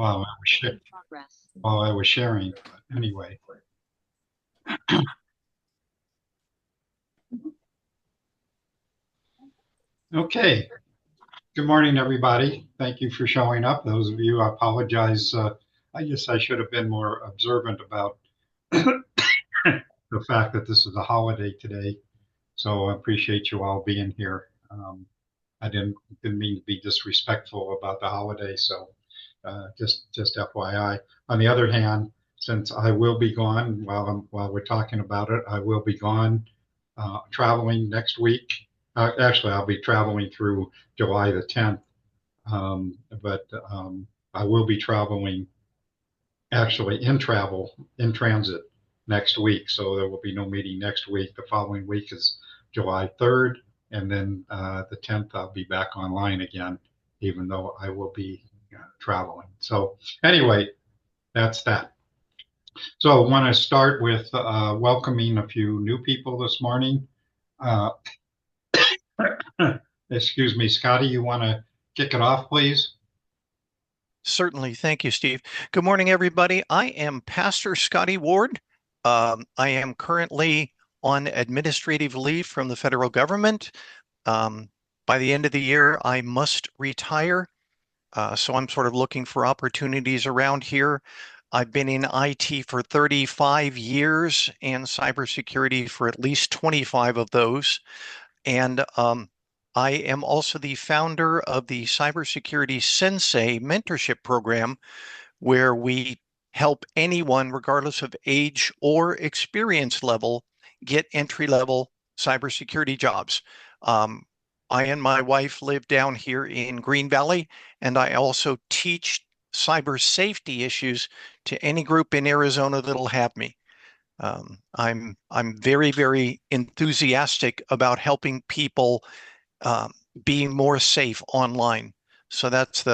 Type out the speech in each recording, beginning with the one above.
while I was while I was sharing. But anyway, okay. Good morning, everybody. Thank you for showing up. Those of you, I apologize. I guess I should have been more observant about the fact that this is a holiday today. So I appreciate you all being here. I didn't mean to be disrespectful about the holiday. So just FYI. On the other hand, since I will be gone while we're talking about it, I will be gone traveling next week. Actually, I'll be traveling through July the 10th, but I will be traveling actually in transit next week. So there will be no meeting next week. The following week is July 3rd, and then the 10th I'll be back online again, even though I will be traveling. So anyway, that's that. So I want to start with welcoming a few new people this morning. Uh, excuse me, Scotty, you want to kick it off, please? Certainly. Thank you, Steve. Good morning, everybody. I am Pastor Scotty Ward. I am currently on administrative leave from the federal government. By the end of the year, I must retire. So I'm sort of looking for opportunities around here. I've been in IT for 35 years and cybersecurity for at least 25 of those. And I am also the founder of the Cybersecurity Sensei mentorship program, where we help anyone, regardless of age or experience level, get entry-level cybersecurity jobs. I and my wife live down here in Green Valley, and I also teach cyber safety issues to any group in Arizona that'll have me. I'm very, very enthusiastic about helping people be more safe online. So that's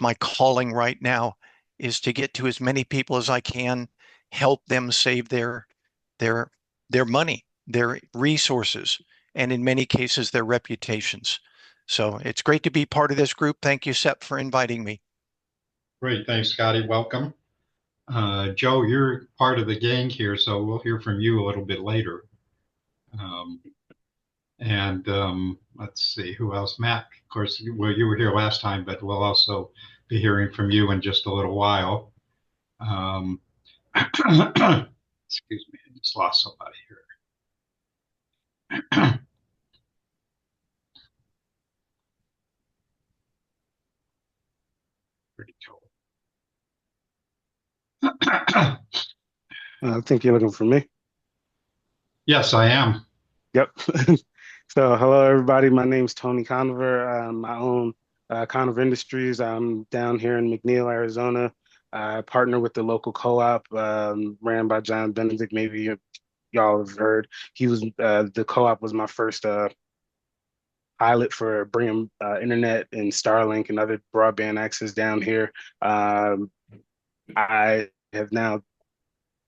my calling right now, is to get to as many people as I can, help them save their their money, their resources, and in many cases their reputations. So it's great to be part of this group. Thank you, Sep, for inviting me. Great, thanks, Scotty. Welcome. Joe, you're part of the gang here, so we'll hear from you a little bit later. Um, and let's see, who else? Matt, of course, well, you were here last time, but we'll also be hearing from you in just a little while. Um, excuse me, I just lost somebody here. Pretty cool. I think you're looking for me. Yes, I am. Yep. So, hello, everybody. My name's Tony Conover. I own Conover Industries. I'm down here in McNeil, Arizona. I partner with the local co-op ran by John Benedict. Maybe y'all have heard. He was the co-op was my first pilot for bringing internet and Starlink and other broadband access down here. I have now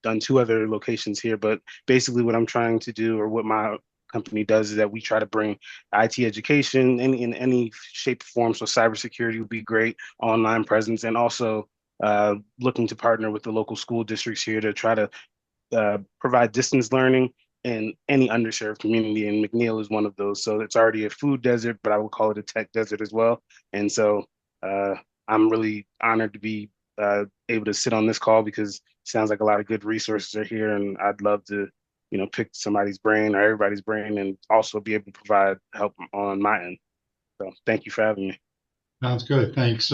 done two other locations here, but basically what I'm trying to do, or what my company does, is that we try to bring IT education in any shape or form. So cybersecurity would be great, online presence, and also looking to partner with the local school districts here to try to provide distance learning in any underserved community. And McNeil is one of those. So it's already a food desert, but I would call it a tech desert as well. And so I'm really honored to be able to sit on this call, because it sounds like a lot of good resources are here, and I'd love to, pick somebody's brain or everybody's brain, and also be able to provide help on my end. So thank you for having me. Sounds good. Thanks,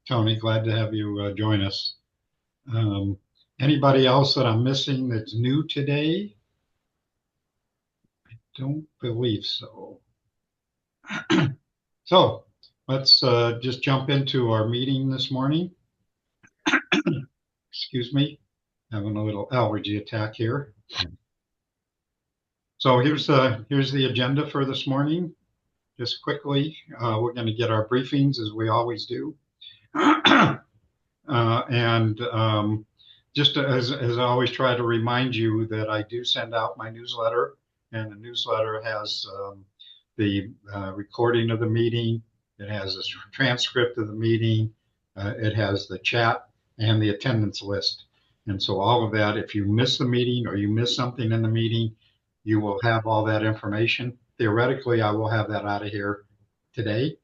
Tony. Glad to have you join us. Um, Anybody else that I'm missing that's new today? I don't believe so. So let's just jump into our meeting this morning. Excuse me, having a little allergy attack here. So here's the agenda for this morning. Just quickly, we're going to get our briefings as we always do. And just as I always try to remind you that I do send out my newsletter, and the newsletter has the recording of the meeting. It has a transcript of the meeting. it has the chat and the attendance list. And so all of that, if you miss the meeting or you miss something in the meeting, you will have all that information. Theoretically, I will have that out of here today,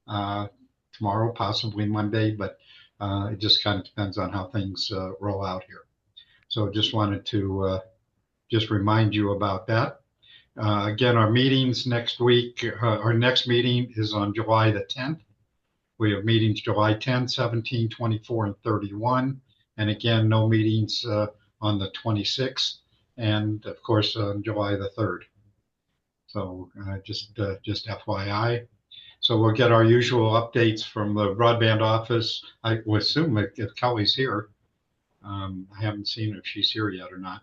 uh, tomorrow, possibly Monday, but it just kind of depends on how things roll out here. So just wanted to just remind you about that. Again, our meetings next week, our next meeting is on July the 10th. We have meetings July 10, 17, 24, and 31. And again, no meetings on the 26th. And of course, on July the 3rd. So just FYI. So we'll get our usual updates from the broadband office. I would assume if Kelly's here. I haven't seen if she's here yet or not.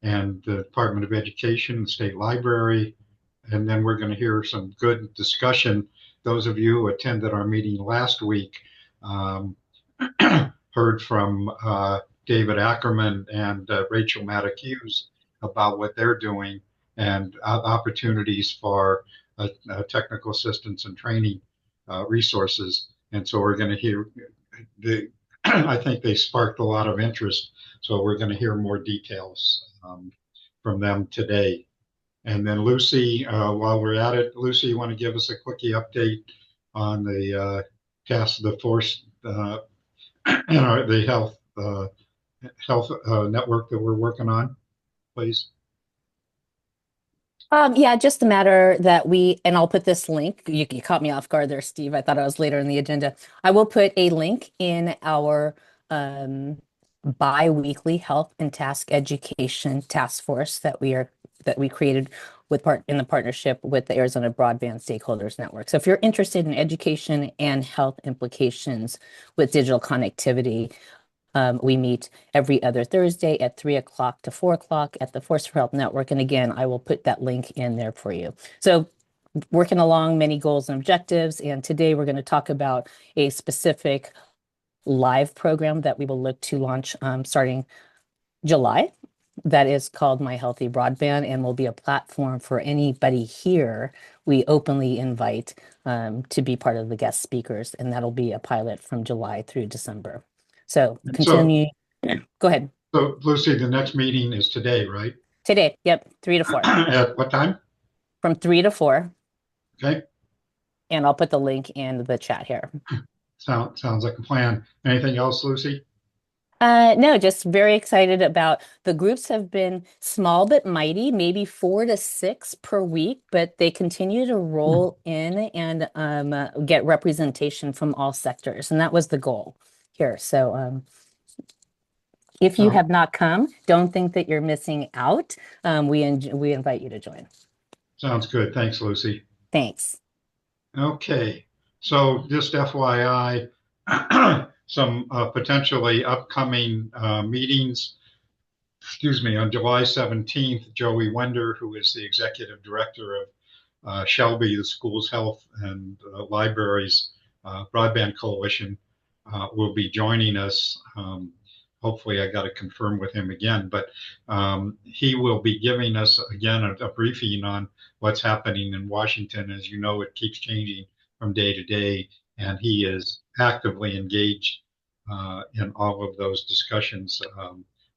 And the Department of Education, the State Library, and then we're going to hear some good discussion. Those of you who attended our meeting last week heard from David Ackerman and Rachel Maddock-Hughes about what they're doing and opportunities for technical assistance and training resources. And so we're going to hear I think they sparked a lot of interest. So we're going to hear more details from them today. And then Lucy, while we're at it, Lucy, you want to give us a quickie update on the task, the force, the health network that we're working on, please? Yeah, just a matter that and I'll put this link. You caught me off guard there, Steve. I thought I was later in the agenda. I will put a link in our bi-weekly health and task education task force that we created in the partnership with the Arizona Broadband Stakeholders Network. So if you're interested in education and health implications with digital connectivity, we meet every other Thursday at 3 o'clock to 4 o'clock at the Force for Health Network. And again, I will put that link in there for you. So working along many goals and objectives. And today we're going to talk about a specific live program that we will look to launch starting July. That is called My Healthy Broadband and will be a platform for anybody here we openly invite to be part of the guest speakers. And that'll be a pilot from July through December. So continue. Go ahead. So Lucy, the next meeting is today, right? Today. Yep. 3 to 4. At what time? From 3 to 4. Okay. And I'll put the link in the chat here. Sounds like a plan. Anything else, Lucy? No, just very excited about the groups have been small but mighty, maybe 4 to 6 per week, but they continue to roll in and get representation from all sectors. And that was the goal here. So if you have not come, don't think that you're missing out. We invite you to join. Sounds good. Thanks, Lucy. Thanks. Okay. So just FYI, some potentially upcoming meetings. Excuse me, on July 17th, Joey Wender, who is the executive director of Shelby, the Schools Health and Libraries Broadband Coalition, will be joining us. Hopefully, I got to confirm with him again, but he will be giving us again a briefing on what's happening in Washington. As you know, it keeps changing from day to day, and he is actively engaged in all of those discussions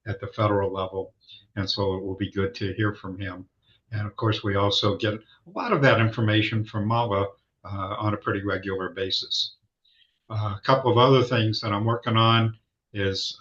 at the federal level. And so it will be good to hear from him. And of course, we also get a lot of that information from Mala on a pretty regular basis. A couple of other things that I'm working on is,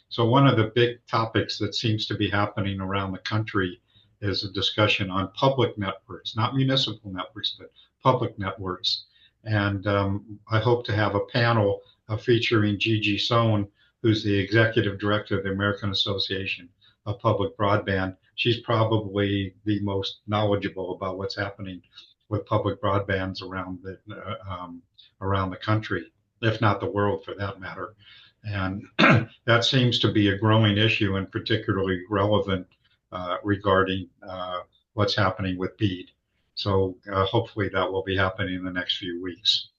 so one of the big topics that seems to be happening around the country is a discussion on public networks, not municipal networks, but public networks. And I hope to have a panel featuring Gigi Sohn, who's the executive director of the American Association of Public Broadband. She's probably the most knowledgeable about what's happening with public broadbands around the country, if not the world for that matter. And that seems to be a growing issue and particularly relevant regarding what's happening with BEAD. So hopefully that will be happening in the next few weeks.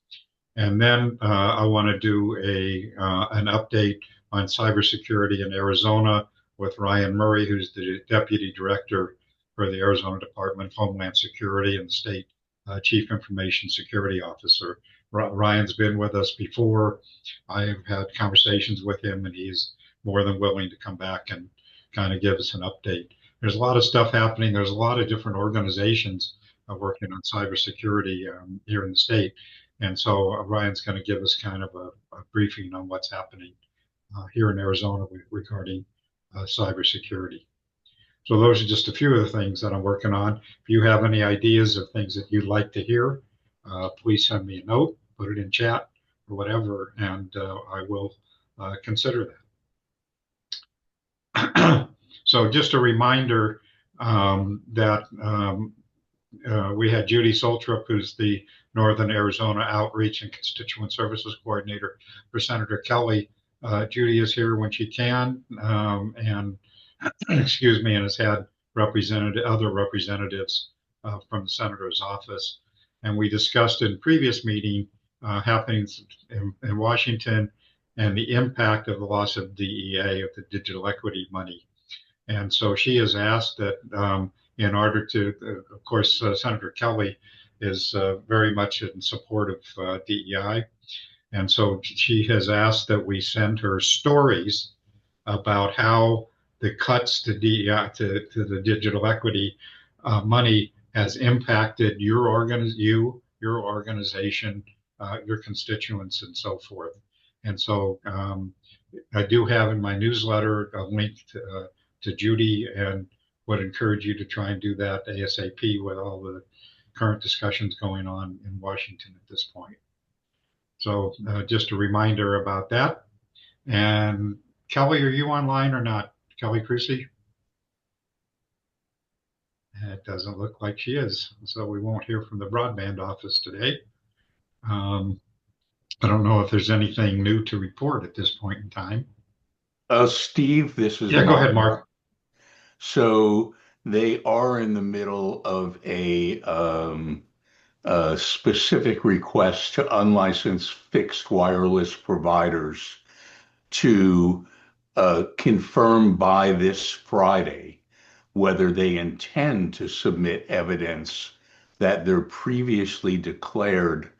And then I want to do an update on cybersecurity in Arizona with Ryan Murray, who's the Deputy Director for the Arizona Department of Homeland Security and the State Chief Information Security Officer. Ryan's been with us before. I've had conversations with him, and he's more than willing to come back and kind of give us an update. There's a lot of stuff happening. There's a lot of different organizations working on cybersecurity here in the state. And so Ryan's going to give us kind of a briefing on what's happening here in Arizona regarding cybersecurity. So those are just a few of the things that I'm working on. If you have any ideas of things that you'd like to hear, please send me a note, put it in chat or whatever, and I will consider that. So just a reminder that we had Judy Soltrup, who's the Northern Arizona Outreach and Constituent Services Coordinator for Senator Kelly. Judy is here when she can, and excuse me, and has had other representatives from the senator's office. And we discussed in previous meeting happenings in Washington and the impact of the loss of DEA, of the digital equity money. And so she has asked that in order to, of course, Senator Kelly is very much in support of DEI. And so she has asked that we send her stories about how the cuts to DEI, to the digital equity money has impacted your organization, your constituents, and so forth. And so I do have in my newsletter a link to Judy, and would encourage you to try and do that ASAP with all the current discussions going on in Washington at this point. So just a reminder about that. And Kelly, are you online or not? Kelly Crucy? It doesn't look like she is. So we won't hear from the broadband office today. I don't know if there's anything new to report at this point in time. Steve, this is Yeah, go ahead, Mark. So they are in the middle of a specific request to unlicensed fixed wireless providers to confirm by this Friday whether they intend to submit evidence that their previously declared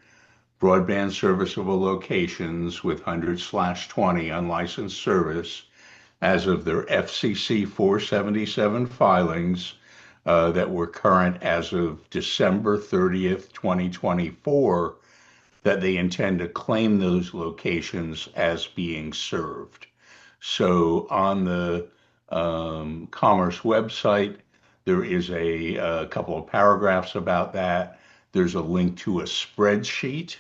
broadband serviceable locations with 100/20 unlicensed service as of their FCC 477 filings that were current as of December 30th, 2024, that they intend to claim those locations as being served. So on the Commerce website, there is a couple of paragraphs about that. There's a link to a spreadsheet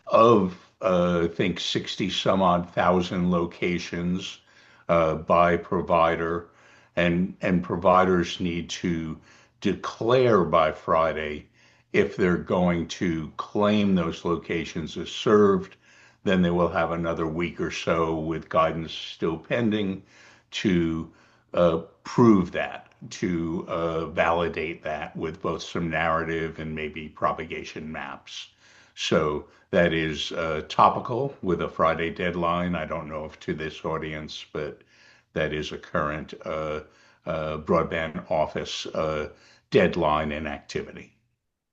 of, I think, 60 some odd thousand locations by provider, and providers need to declare by Friday if they're going to claim those locations as served. Then they will have another week or so, with guidance still pending, to prove that, to validate that with both some narrative and maybe propagation maps. So that is topical with a Friday deadline. I don't know if to this audience, but that is a current broadband office deadline and activity.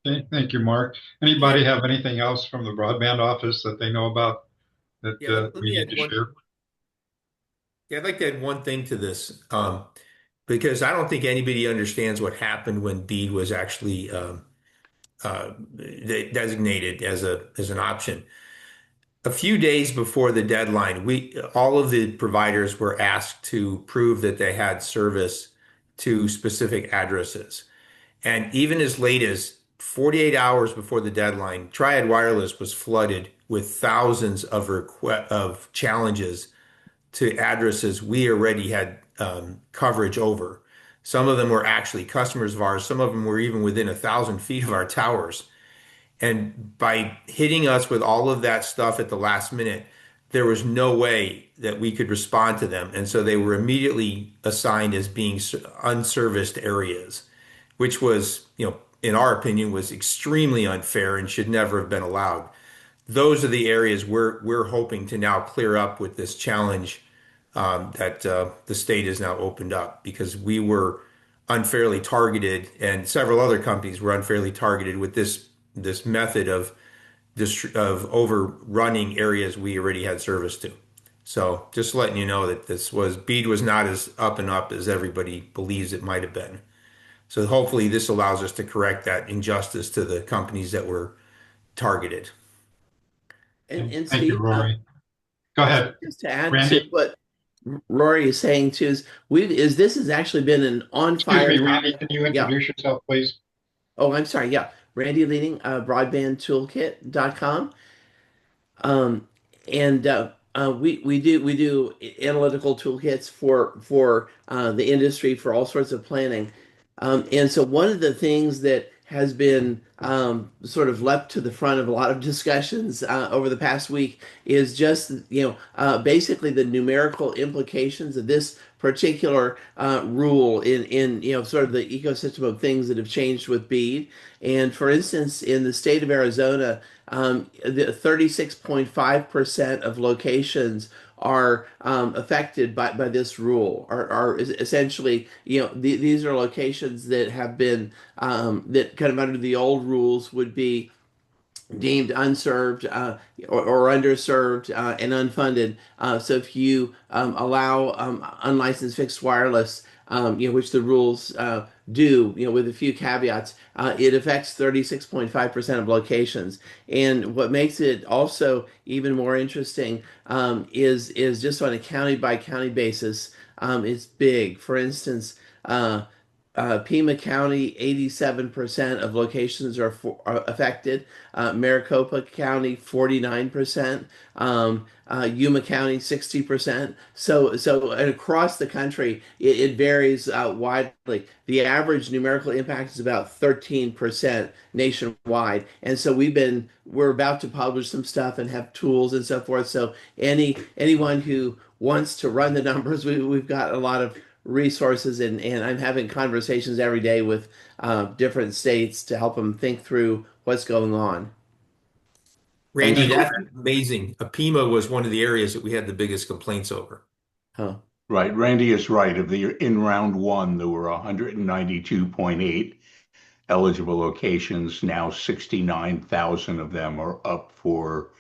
Okay, thank you, Mark. Anybody have anything else from the broadband office that they know about that we need to share? Yeah, I'd like to add one thing to this, because I don't think anybody understands what happened when BEAD was actually designated as an option. A few days before the deadline, all of the providers were asked to prove that they had service to specific addresses. And even as late as 48 hours before the deadline, Triad Wireless was flooded with thousands of challenges to addresses we already had coverage over. Some of them were actually customers of ours. Some of them were even within 1,000 feet of our towers. And by hitting us with all of that stuff at the last minute, there was no way that we could respond to them. And so they were immediately assigned as being unserviced areas, which was, in our opinion, was extremely unfair and should never have been allowed. Those are the areas we're hoping to now clear up with this challenge that the state has now opened up, because we were unfairly targeted, and several other companies were unfairly targeted with this method of overrunning areas we already had service to. So just letting you know that BEAD was not as up and up as everybody believes it might have been. So hopefully this allows us to correct that injustice to the companies that were targeted. And Thank you, Steve, Rory. Go ahead, just to add to Randy. what Rory is saying too, this has actually been an on Excuse fire me, Randy, topic. can you Yeah. introduce yourself, please? Oh, I'm sorry. Yeah. Randy Leading, broadbandtoolkit.com. Um, and we do analytical toolkits for the industry for all sorts of planning. And so one of the things that has been sort of leapt to the front of a lot of discussions over the past week is just basically the numerical implications of this particular rule in sort of the ecosystem of things that have changed with BEAD. And for instance, in the state of Arizona, the 36.5% of locations are affected by this rule, are essentially, these are locations that have been, that kind of under the old rules would be deemed unserved or underserved and unfunded. So if you allow unlicensed fixed wireless, which the rules do, with a few caveats, it affects 36.5% of locations. And what makes it also even more interesting is just on a county by county basis, it's big. For instance, Pima County, 87% of locations are affected. Maricopa County, 49%. Yuma County, 60%. So and across the country, it varies widely. The average numerical impact is about 13% nationwide. And so we're about to publish some stuff and have tools and so forth. So anyone who wants to run the numbers, we've got a lot of resources, and I'm having conversations every day with different states to help them think through what's going on. Randy, Thank you. that's amazing. Apima was one of the areas that we had the biggest complaints over. Huh. Right, Randy is right. In round one, there were 192.8 eligible locations. Now 69,000 of them are up for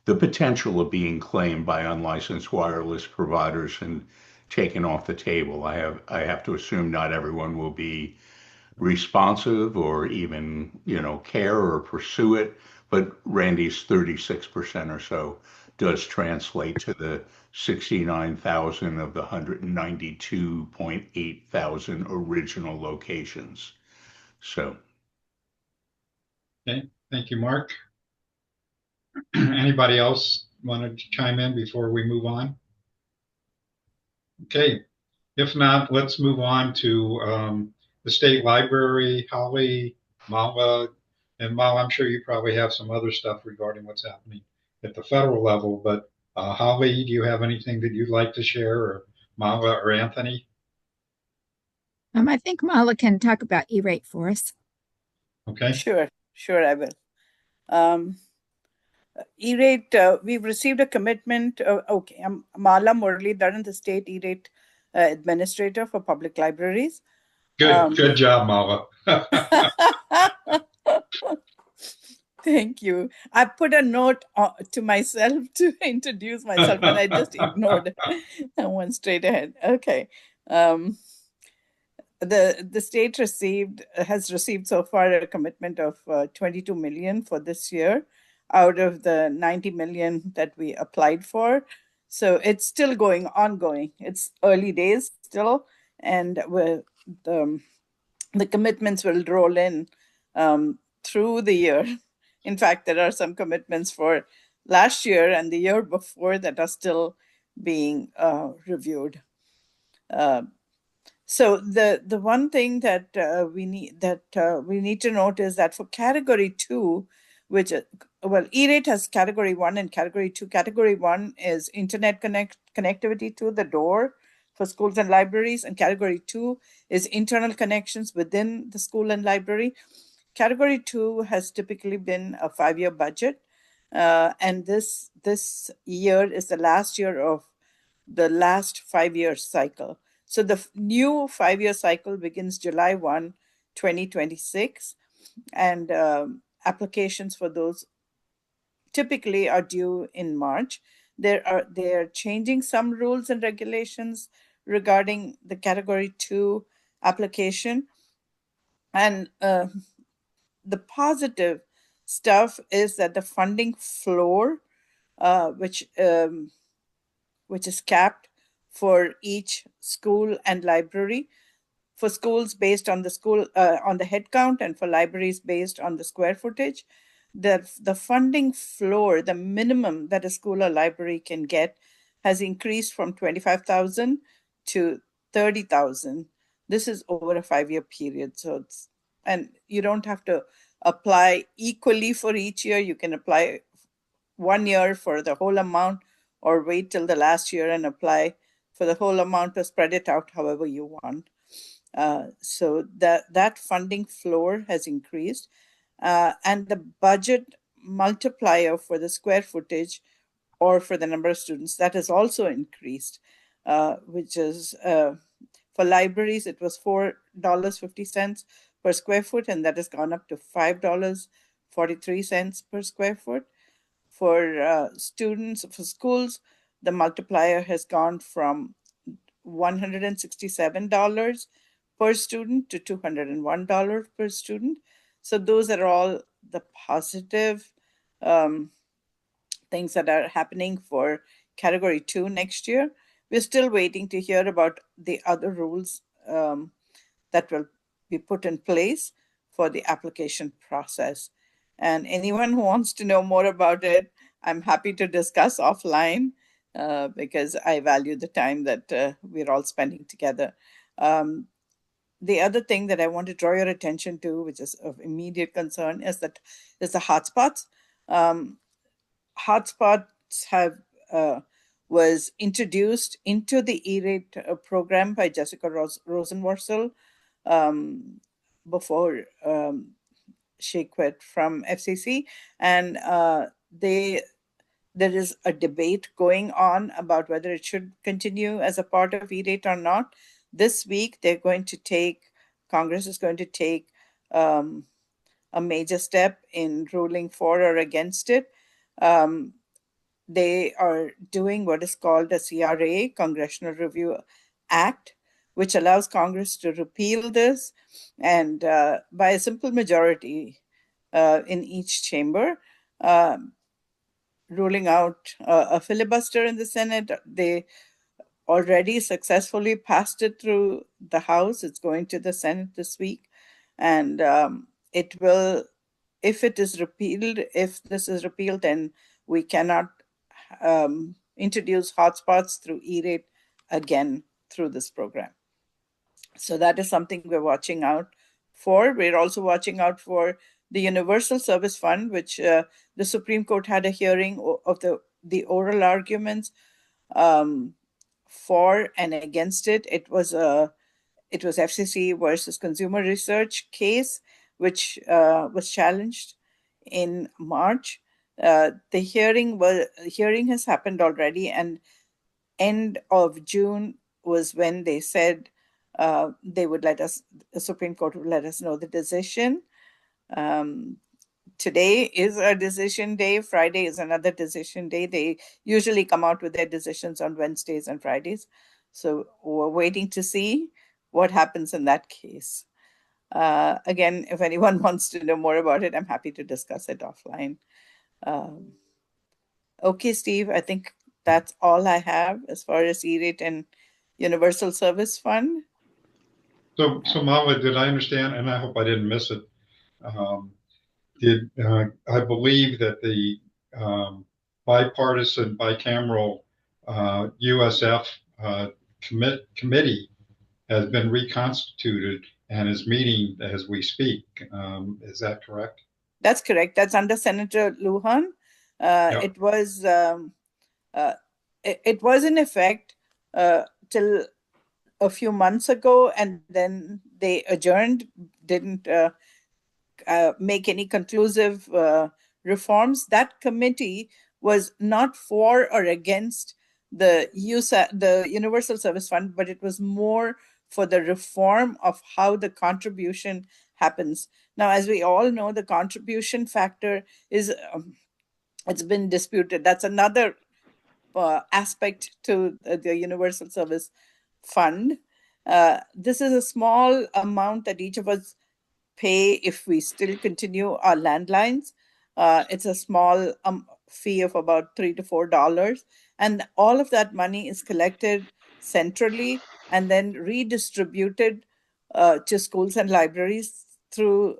the potential of being claimed by unlicensed wireless providers and taken off the table. I have to assume not everyone will be responsive or even, care or pursue it. But Randy's 36% or so does translate to the 69,000 of the 192.8 thousand original locations. So, Okay, thank you, Mark. Anybody else want to chime in before we move on? Okay, if not, let's move on to the state library. Holly, Mala, and Mala, I'm sure you probably have some other stuff regarding what's happening at the federal level, but Holly, do you have anything that you'd like to share, or Mala or Anthony? I think Mala can talk about E-rate for us. Okay, Sure, I will. E-rate, we've received a commitment. Okay, I'm Mala Muralidharan, the state E-rate administrator for public libraries. good job, Mala. Thank you. I put a note to myself to introduce myself, and I just ignored it. I went straight ahead. Okay. The state has received so far a commitment of 22 million for this year out of the 90 million that we applied for. So it's still ongoing. It's early days still, and the commitments will roll in through the year. In fact, there are some commitments for last year and the year before that are still being reviewed. So the one thing that we need to note is that for category 2, which E-rate has category 1 and category 2. Category 1 is internet connectivity to the door for schools and libraries, and category 2 is internal connections within the school and library. Category 2 has typically been a 5-year budget, and this year is the last year of the last 5-year cycle. So the new 5-year cycle begins July 1, 2026, and applications for those typically are due in March. They're changing some rules and regulations regarding the Category 2 application. And the positive stuff is that the funding floor, which is capped for each school and library, for schools based on the school on the head count, and for libraries based on the square footage. The funding floor, the minimum that a school or library can get, has increased from 25,000 to 30,000. This is over a 5-year period. So and you don't have to apply equally for each year. You can apply 1 year for the whole amount, or wait till the last year and apply for the whole amount, or spread it out however you want. So that funding floor has increased, and the budget multiplier for the square footage or for the number of students, that has also increased, which is for libraries, it was $4.50 per square foot, and that has gone up to $5.43 per square foot. For students, for schools, the multiplier has gone from $167 per student to $201 per student. So those are all the positive things that are happening for Category 2 next year. We're still waiting to hear about the other rules that will be put in place for the application process. And anyone who wants to know more about it, I'm happy to discuss offline because I value the time that we're all spending together. The other thing that I want to draw your attention to, which is of immediate concern, is the hotspots. Hotspots was introduced into the E-rate program by Jessica Rosenworcel before she quit from FCC, and there is a debate going on about whether it should continue as a part of E-rate or not. This week, Congress is going to take a major step in ruling for or against it. They are doing what is called a CRA, Congressional Review Act, which allows Congress to repeal this, and by a simple majority in each chamber, ruling out a filibuster in the Senate. They already successfully passed it through the House. It's going to the Senate this week, and it will, if this is repealed, then we cannot introduce hotspots through E-rate again through this program. So that is something we're watching out for. We're also watching out for the Universal Service Fund, which the Supreme Court had a hearing of the oral arguments for and against it. It was FCC versus Consumer Research case, which was challenged in March. The hearing has happened already, and end of June was when they said the Supreme Court would let us know the decision. Today is a decision day. Friday is another decision day. They usually come out with their decisions on Wednesdays and Fridays. So we're waiting to see what happens in that case. Again, if anyone wants to know more about it, I'm happy to discuss it offline. Okay, Steve, I think that's all I have as far as E-rate and Universal Service Fund. So Mala, did I understand, and I hope I didn't miss it, I believe that the bipartisan, bicameral USF committee has been reconstituted and is meeting as we speak. Is that correct? That's correct. That's under Senator Lujan. Yep. It was in effect till a few months ago, and then they adjourned, didn't make any conclusive reforms. That committee was not for or against the Universal Service Fund, but it was more for the reform of how the contribution happens. Now, as we all know, the contribution factor is It's been disputed. That's another aspect to the Universal Service Fund. This is a small amount that each of us pay if we still continue our landlines. It's a small fee of about $3 to $4, and all of that money is collected centrally and then redistributed to schools and libraries through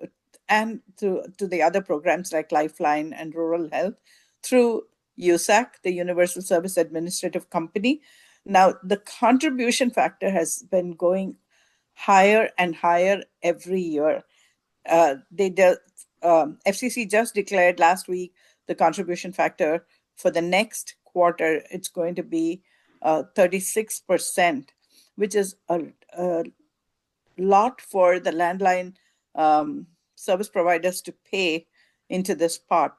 to the other programs like Lifeline and Rural Health through USAC, the Universal Service Administrative Company. Now, the contribution factor has been going higher and higher every year. FCC just declared last week the contribution factor for the next quarter. It's going to be 36%, which is a lot for the landline service providers to pay into this pot.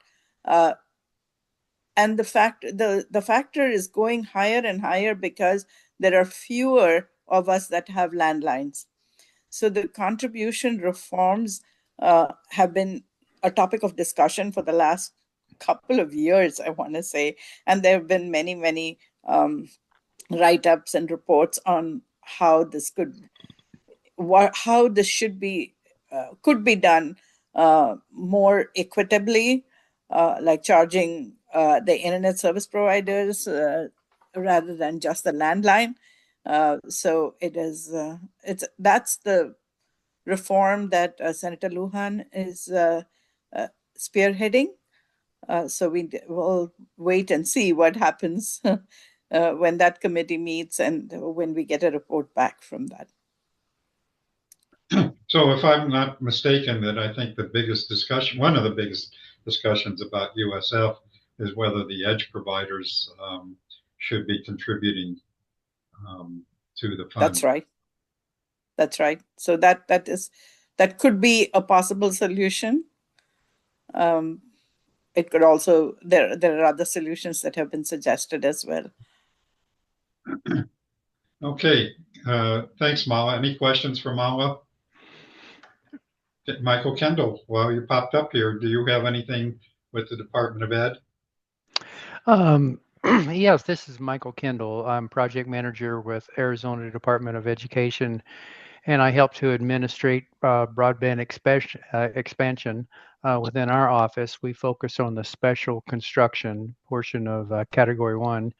And the factor is going higher and higher because there are fewer of us that have landlines. So the contribution reforms have been a topic of discussion for the last couple of years, I want to say. And there have been many, many write-ups and reports on how this could done more equitably, like charging the internet service providers rather than just the landline. So that's the reform that Senator Lujan is spearheading. So we will wait and see what happens when that committee meets and when we get a report back from that. So if I'm not mistaken, that I think one of the biggest discussions about USF is whether the edge providers should be contributing to the fund. That's right. That's right. So that could be a possible solution. It could also, there are other solutions that have been suggested as well. Okay. Thanks, Mala. Any questions for Mala? Michael Kendall, while you popped up here, do you have anything with the Department of Ed? Yes, this is Michael Kendall. I'm project manager with Arizona Department of Education, and I help to administrate broadband expansion within our office. We focus on the special construction portion of Category 1.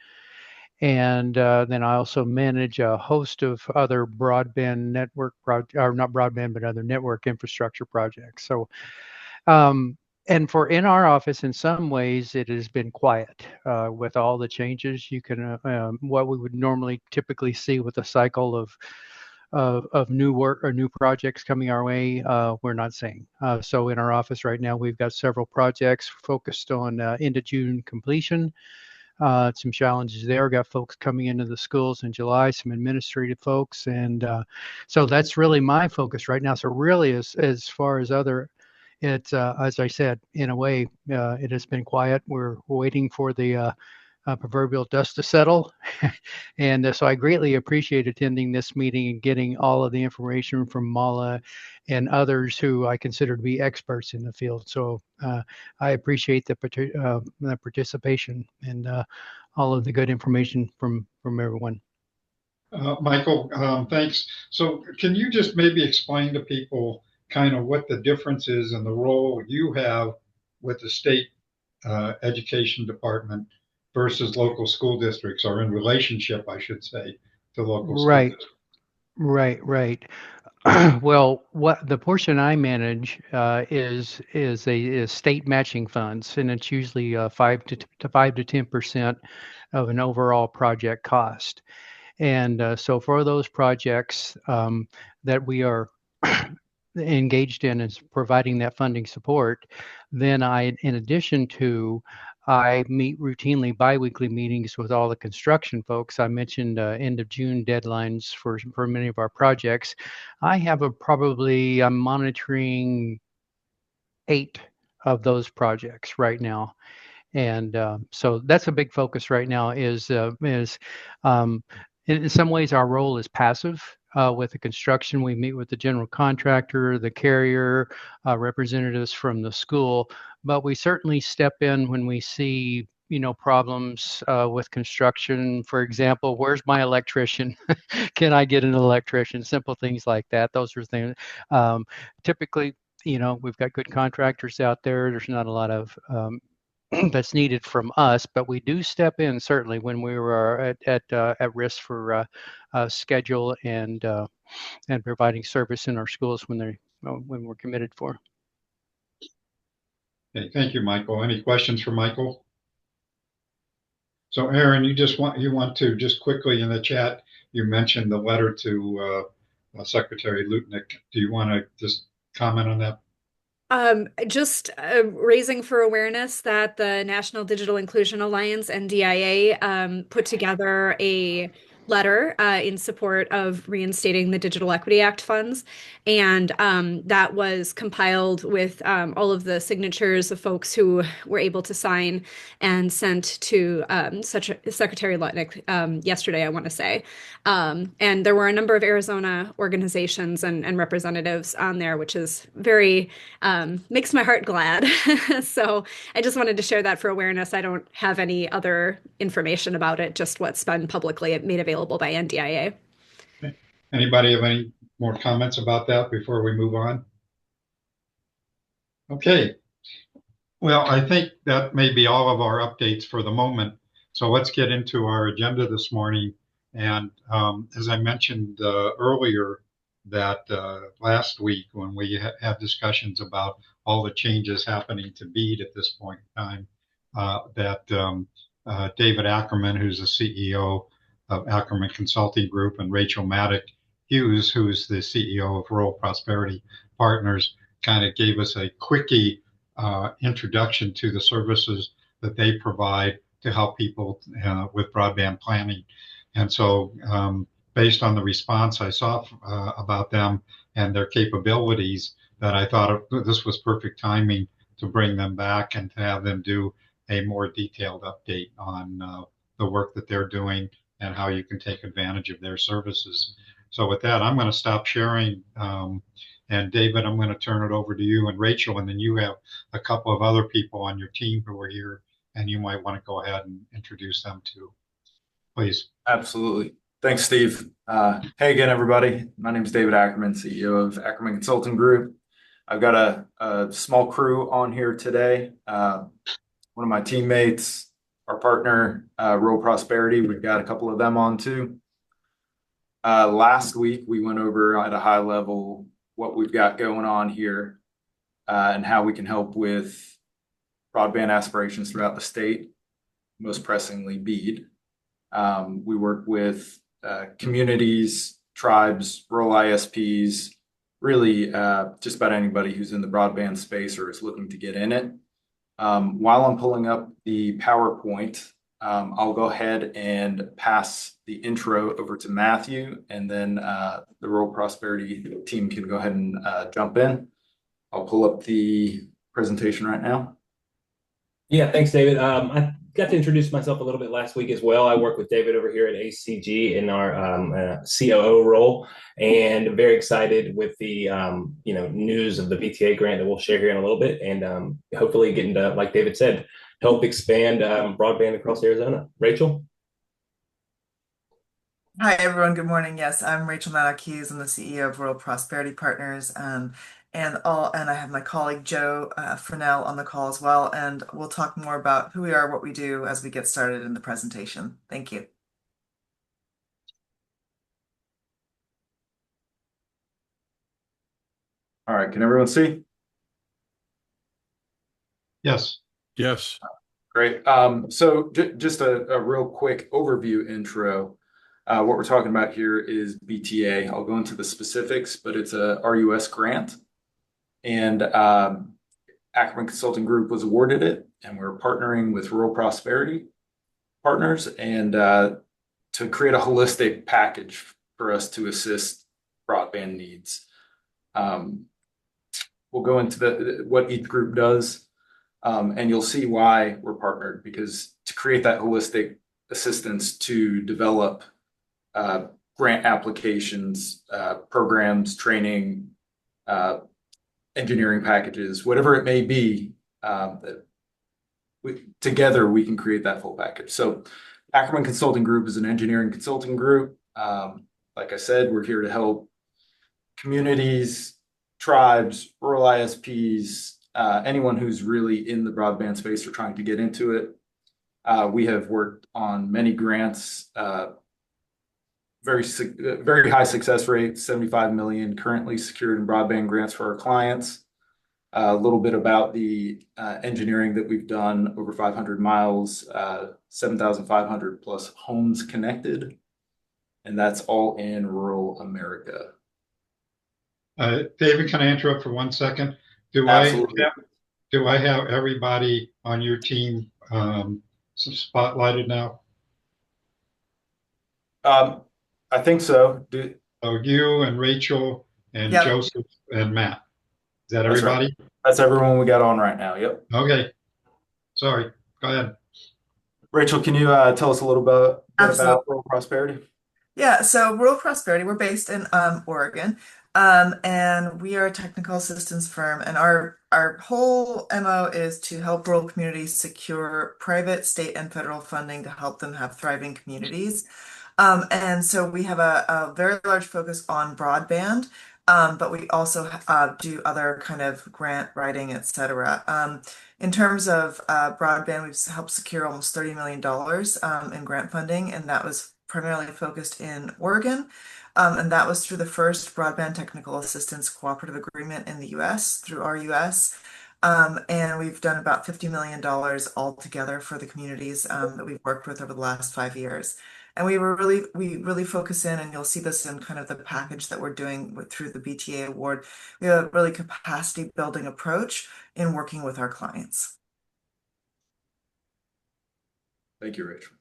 And then I also manage a host of other broadband network or not broadband, but other network infrastructure projects. So, and for in our office, in some ways, it has been quiet with all the changes. You can what we would normally typically see with a cycle of new work or new projects coming our way, we're not seeing. So in our office right now, we've got several projects focused on end of June completion. Some challenges there. Got folks coming into the schools in July, some administrative folks, and so that's really my focus right now. So really, as far as other, it's as I said, in a way, it has been quiet. We're waiting for the proverbial dust to settle, and so I greatly appreciate attending this meeting and getting all of the information from Mala and others who I consider to be experts in the field. So I appreciate the participation and all of the good information from everyone. Michael, thanks. So can you just maybe explain to people kind of what the difference is in the role you have with the state education department versus local school districts, or in relationship, I should say, to local school districts? Right. Well, what the portion I manage is state matching funds, and it's usually 5 to 10% of an overall project cost. And so for those projects that we are engaged in as providing that funding support, then in addition to, I meet routinely biweekly meetings with all the construction folks. I mentioned end of June deadlines for many of our projects. I have I'm monitoring 8 of those projects right now. And so that's a big focus right now is in some ways our role is passive with the construction. We meet with the general contractor, the carrier, representatives from the school, but we certainly step in when we see problems with construction. For example, where's my electrician? Can I get an electrician? Simple things like that. Those are things. Typically, we've got good contractors out there. There's not a lot of that's needed from us, but we do step in certainly when we were at risk for schedule and providing service in our schools when we're committed for. Okay, thank you, Michael. Any questions for Michael? So Aaron, you want to just quickly in the chat, you mentioned the letter to Secretary Lutnick. Do you want to just comment on that? Just raising for awareness that the National Digital Inclusion Alliance, NDIA, put together a letter in support of reinstating the Digital Equity Act funds. And that was compiled with all of the signatures of folks who were able to sign and sent to Secretary Lutnick yesterday, I want to say. And there were a number of Arizona organizations and representatives on there, which is very makes my heart glad. So I just wanted to share that for awareness. I don't have any other information about it, just what's been publicly made available by NDIA. Okay. Anybody have any more comments about that before we move on? Okay. Well, I think that may be all of our updates for the moment. So let's get into our agenda this morning. And as I mentioned earlier, that last week when we had discussions about all the changes happening to BEAD at this point in time, that David Ackerman, who's the CEO of Ackerman Consulting Group, and Rachel Maddock Hughes, who's the CEO of Rural Prosperity Partners, kind of gave us a quickie introduction to the services that they provide to help people with broadband planning. And so based on the response I saw about them and their capabilities, that I thought this was perfect timing to bring them back and to have them do a more detailed update on the work that they're doing and how you can take advantage of their services. So with that, I'm going to stop sharing. And David, I'm going to turn it over to you and Rachel, and then you have a couple of other people on your team who are here, and you might want to go ahead and introduce them too. Please. Absolutely. Thanks, Steve. Hey again, everybody. My name is David Ackerman, CEO of Ackerman Consulting Group. I've got a small crew on here today. One of my teammates, our partner, Rural Prosperity, we've got a couple of them on too. Last week, we went over at a high level what we've got going on here and how we can help with broadband aspirations throughout the state, most pressingly BEAD. We work with communities, tribes, rural ISPs, really just about anybody who's in the broadband space or is looking to get in it. While I'm pulling up the PowerPoint, I'll go ahead and pass the intro over to Matthew, and then the Rural Prosperity team can go ahead and jump in. I'll pull up the presentation right now. Yeah, thanks, David. I got to introduce myself a little bit last week as well. I work with David over here at ACG in our COO role, and very excited with the news of the VTA grant that we'll share here in a little bit, and hopefully getting to, like David said, help expand broadband across Arizona. Rachel? Hi, everyone. Good morning. Yes, I'm Rachel Maddock Hughes. I'm the CEO of Rural Prosperity Partners. And I have my colleague Joe Fresnel on the call as well. And we'll talk more about who we are, what we do as we get started in the presentation. Thank you. All right. Can everyone see? Yes. Yes. Great. So just a real quick overview intro. What we're talking about here is BTA. I'll go into the specifics, but it's a RUS grant. And Ackerman Consulting Group was awarded it, and we're partnering with Rural Prosperity Partners and to create a holistic package for us to assist broadband needs. We'll go into what each group does, and you'll see why we're partnered, because to create that holistic assistance to develop grant applications, programs, training, engineering packages, whatever it may be, together we can create that full package. So Ackerman Consulting Group is an engineering consulting group. Like I said, we're here to help communities, tribes, rural ISPs, anyone who's really in the broadband space or trying to get into it. We have worked on many grants, very high success rate, 75 million currently secured in broadband grants for our clients. A little bit about the engineering that we've done, over 500 miles, 7,500 plus homes connected, and that's all in rural America. David, can I interrupt for 1 second? Absolutely. Do I have everybody on your team spotlighted now? I think so. So you and Rachel and Yep. Joseph and Matt. Is that That's right. everybody? That's everyone we got on right now. Yep. Okay. Sorry. Go ahead. Rachel, can you tell us a little bit about Rural Prosperity? Yeah, so Rural Prosperity, we're based in Oregon, and we are a technical assistance firm, and our whole MO is to help rural communities secure private, state, and federal funding to help them have thriving communities. And so we have a very large focus on broadband, but we also do other kind of grant writing, et cetera. In terms of broadband, we've helped secure almost $30 million in grant funding, and that was primarily focused in Oregon. And that was through the first Broadband Technical Assistance Cooperative Agreement in the US through RUS. And we've done about $50 million altogether for the communities that we've worked with over the last 5 years. And we really focus in, and you'll see this in kind of the package that we're doing through the BTA award. We have a really capacity building approach in working with our clients. Thank you, Rachel.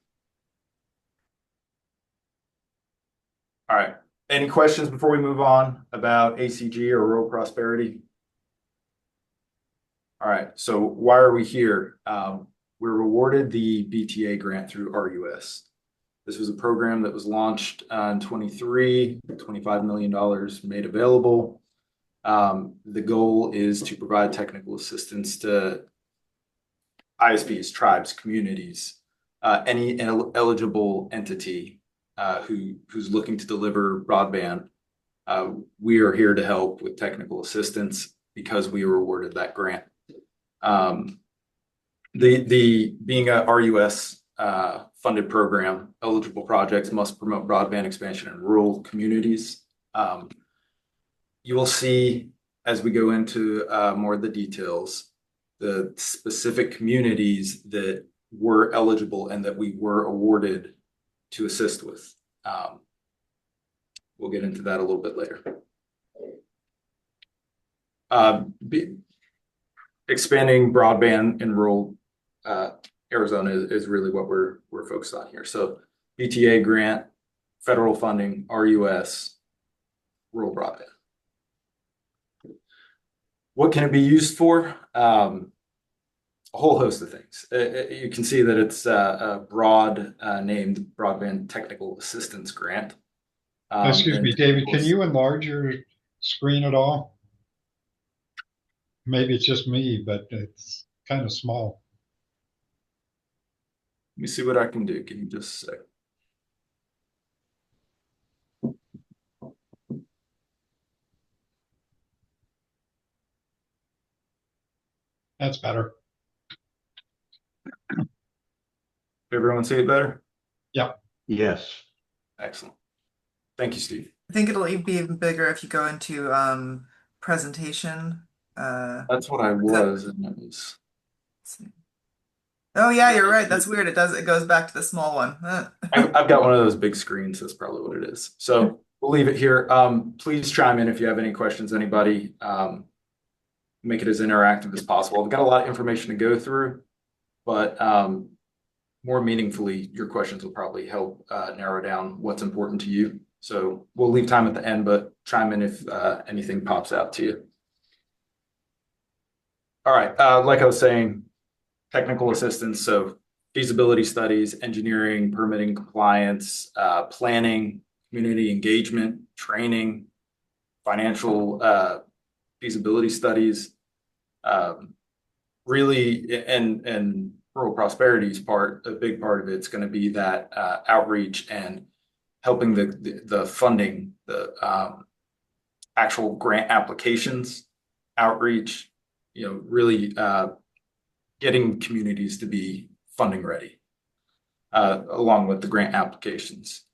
All right. Any questions before we move on about ACG or Rural Prosperity? All right. So why are we here? We're awarded the BTA grant through RUS. This was a program that was launched in 23, $25 million made available. The goal is to provide technical assistance to ISPs, tribes, communities, any eligible entity who's looking to deliver broadband. We are here to help with technical assistance because we were awarded that grant. Being a RUS funded program, eligible projects must promote broadband expansion in rural communities. You will see as we go into more of the details, the specific communities that were eligible and that we were awarded to assist with. We'll get into that a little bit later. Expanding broadband in rural Arizona is really what we're focused on here. So BTA grant, federal funding, RUS, rural broadband. What can it be used for? A whole host of things. You can see that it's a broad named Broadband Technical Assistance Grant. Excuse me, David, can you enlarge your screen at all? Maybe it's just me, but it's kind of small. Let me see what I can do. Give me just a sec. That's better. Everyone see it better? Yep. Yes. Excellent. Thank you, Steve. I think it'll be even bigger if you go into presentation. That's what I was, and it was. Oh yeah, you're right. That's weird. It goes back to the small one. I've got one of those big screens. That's probably what it is. So we'll leave it here. Please chime in if you have any questions, anybody. Make it as interactive as possible. I've got a lot of information to go through, but more meaningfully, your questions will probably help narrow down what's important to you. So we'll leave time at the end, but chime in if anything pops out to you. All right, like I was saying, technical assistance, so feasibility studies, engineering, permitting, compliance, planning, community engagement, training, financial feasibility studies. Really, and rural prosperity's part, a big part of it's going to be that outreach and helping the funding, the actual grant applications, outreach, really getting communities to be funding ready, along with the grant applications.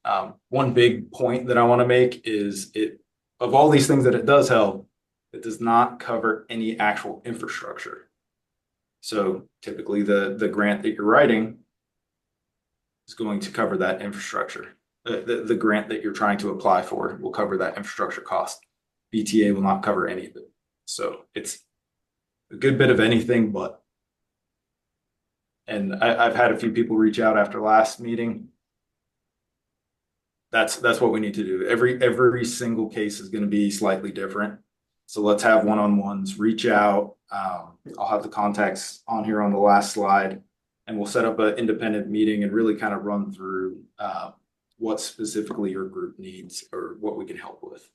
One big point that I want to make is of all these things that it does help, it does not cover any actual infrastructure. So typically the grant that you're writing is going to cover that infrastructure. The grant that you're trying to apply for will cover that infrastructure cost. BTA will not cover any of it. So it's a good bit of anything but. And I've had a few people reach out after last meeting. That's what we need to do. Every single case is going to be slightly different. So let's have one-on-ones, reach out. I'll have the contacts on here on the last slide, and we'll set up an independent meeting and really kind of run through what specifically your group needs or what we can help with.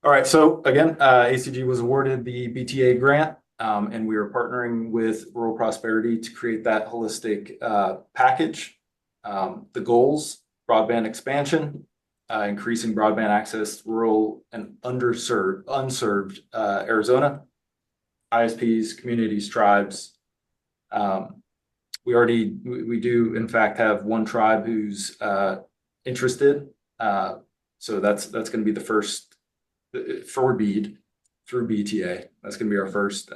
All right, so again, ACG was awarded the BTA grant, and we are partnering with Rural Prosperity to create that holistic package. The goals: broadband expansion, increasing broadband access to rural and unserved Arizona, ISPs, communities, tribes. We do in fact have one tribe who's interested. So that's going to be the first for BEAD through BTA. That's going to be our first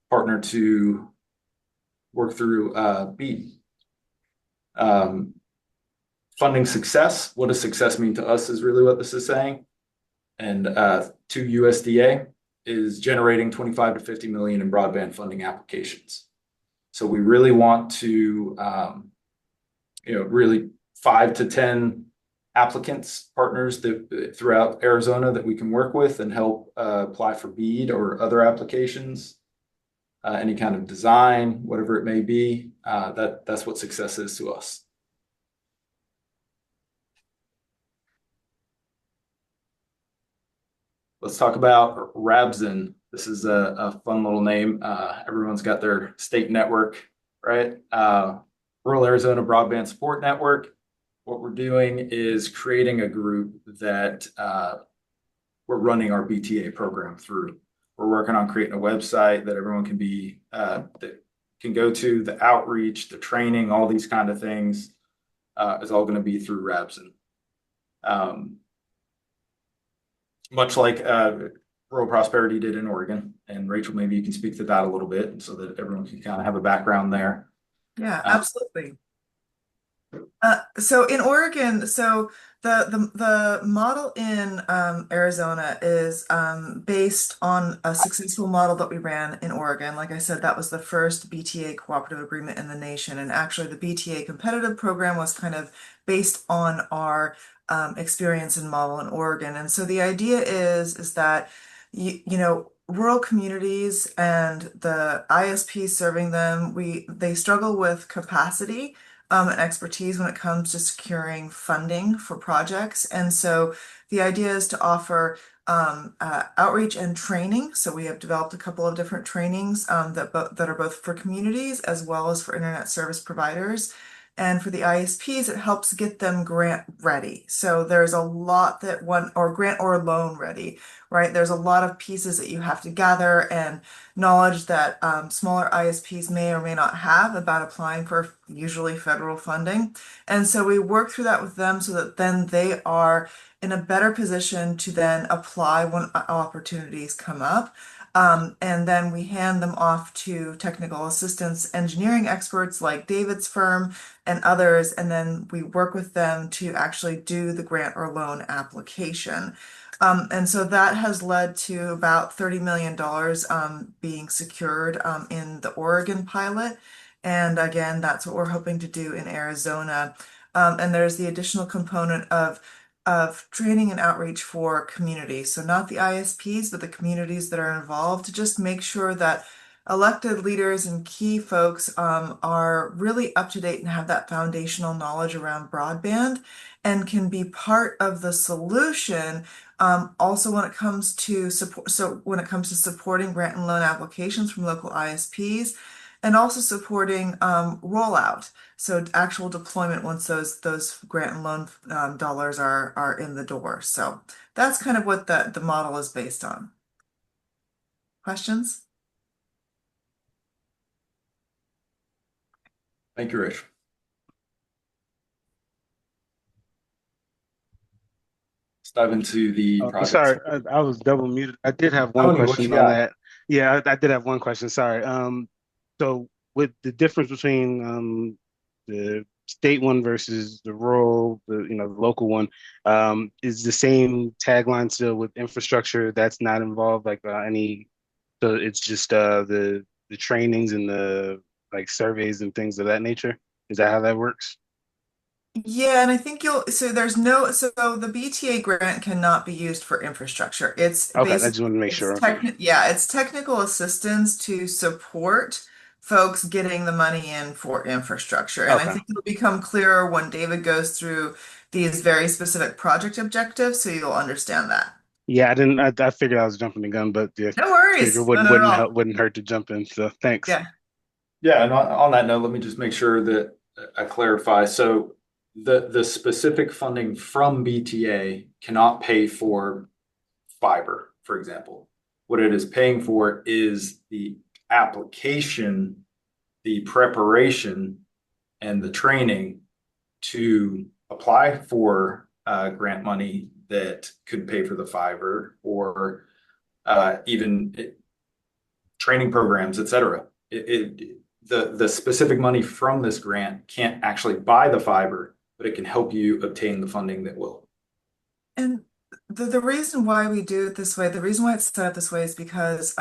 partner to work through BEAD. Funding success. What does success mean to us is really what this is saying. And to USDA is generating 25 to 50 million in broadband funding applications. So we really want to, really 5 to 10 applicants, partners that throughout Arizona that we can work with and help apply for BEAD or other applications, any kind of design, whatever it may be. That's what success is to us. Let's talk about RABSN. This is a fun little name. Everyone's got their state network, right? Rural Arizona Broadband Support Network. What we're doing is creating a group that we're running our BTA program through. We're working on creating a website that everyone can that can go to. The outreach, the training, all these kind of things is all going to be through RABSN. Much like Rural Prosperity did in Oregon. And Rachel, maybe you can speak to that a little bit so that everyone can kind of have a background there. Yeah, absolutely. So in Oregon, so the model in Arizona is based on a successful model that we ran in Oregon. Like I said, that was the first BTA cooperative agreement in the nation. And actually the BTA competitive program was kind of based on our experience and model in Oregon. And so the idea is that, rural communities and the ISPs serving them, they struggle with capacity and expertise when it comes to securing funding for projects. And so the idea is to offer outreach and training. So we have developed a couple of different trainings that are both for communities as well as for internet service providers. And for the ISPs, it helps get them grant ready. So there's a lot or grant or loan ready, right? There's a lot of pieces that you have to gather and knowledge that smaller ISPs may or may not have about applying for usually federal funding. And so we work through that with them so that then they are in a better position to then apply when opportunities come up. And then we hand them off to technical assistance engineering experts like David's firm and others, and then we work with them to actually do the grant or loan application. And so that has led to about $30 million being secured in the Oregon pilot. And again, that's what we're hoping to do in Arizona. And there's the additional component of training and outreach for communities. So not the ISPs, but the communities that are involved to just make sure that elected leaders and key folks are really up to date and have that foundational knowledge around broadband and can be part of the solution. Also, when it comes to support, so when it comes to supporting grant and loan applications from local ISPs, and also supporting rollout, so actual deployment once those grant and loan dollars are in the door. So that's kind of what the model is based on. Questions? Thank you, Rich. Let's dive into the project. Sorry, I was double muted. I did have one Tony, what question you on got? that. Yeah, I did have one question. Sorry. So with the difference between the state one versus the rural, the local one, is the same tagline still with infrastructure that's not involved, like any. So it's just the trainings and the like surveys and things of that nature. Is that how that works? Yeah, and I think so the BTA grant cannot be used for infrastructure. It's Okay, I just basically, wanted to make sure. Okay. it's technical assistance to support folks getting the money in for infrastructure. And I Okay. think it'll become clearer when David goes through these very specific project objectives, so you'll understand that. Yeah, I didn't. I figured I was jumping the gun, but yeah, No figure worries. No, not at all. wouldn't hurt to jump in. So thanks. Yeah. Yeah, and on that note, let me just make sure that I clarify. So the specific funding from BTA cannot pay for fiber, for example. What it is paying for is the application, the preparation, and the training to apply for grant money that could pay for the fiber or even training programs, et cetera. The specific money from this grant can't actually buy the fiber, but it can help you obtain the funding that will. And the reason why we do it this way, the reason why it's set up this way is because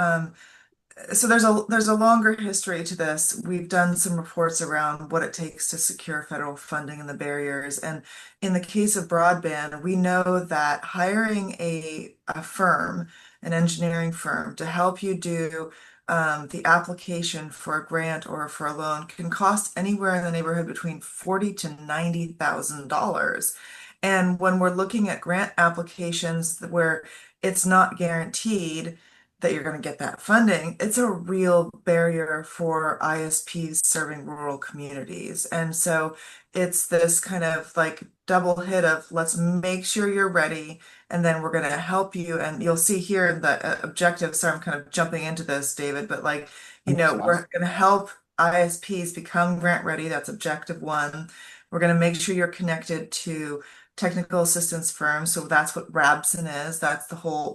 so there's a longer history to this. We've done some reports around what it takes to secure federal funding and the barriers. And in the case of broadband, we know that hiring a firm, an engineering firm, to help you do the application for a grant or for a loan can cost anywhere in the neighborhood between $40,000 to $90,000. And when we're looking at grant applications where it's not guaranteed that you're going to get that funding, it's a real barrier for ISPs serving rural communities. And so it's this kind of like double hit of let's make sure you're ready, and then we're going to help you. And you'll see here in the objective, sorry, I'm kind of jumping into this, David, but like, we're going to help ISPs become grant ready. That's objective one. We're going to make sure you're connected to technical assistance firms. So that's what RABSN is.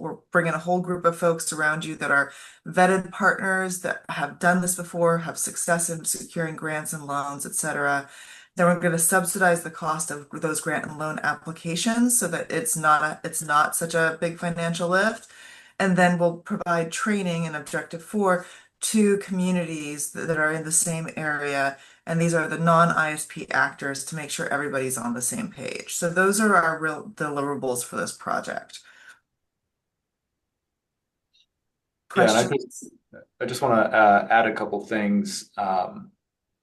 We're bringing a whole group of folks around you that are vetted partners that have done this before, have success in securing grants and loans, et cetera. Then we're going to subsidize the cost of those grant and loan applications so that it's not such a big financial lift. And then we'll provide training in Objective 4 to communities that are in the same area, and these are the non-ISP actors to make sure everybody's on the same page. So those are our real deliverables for this project. Yeah, and Questions? I just want to add a couple things.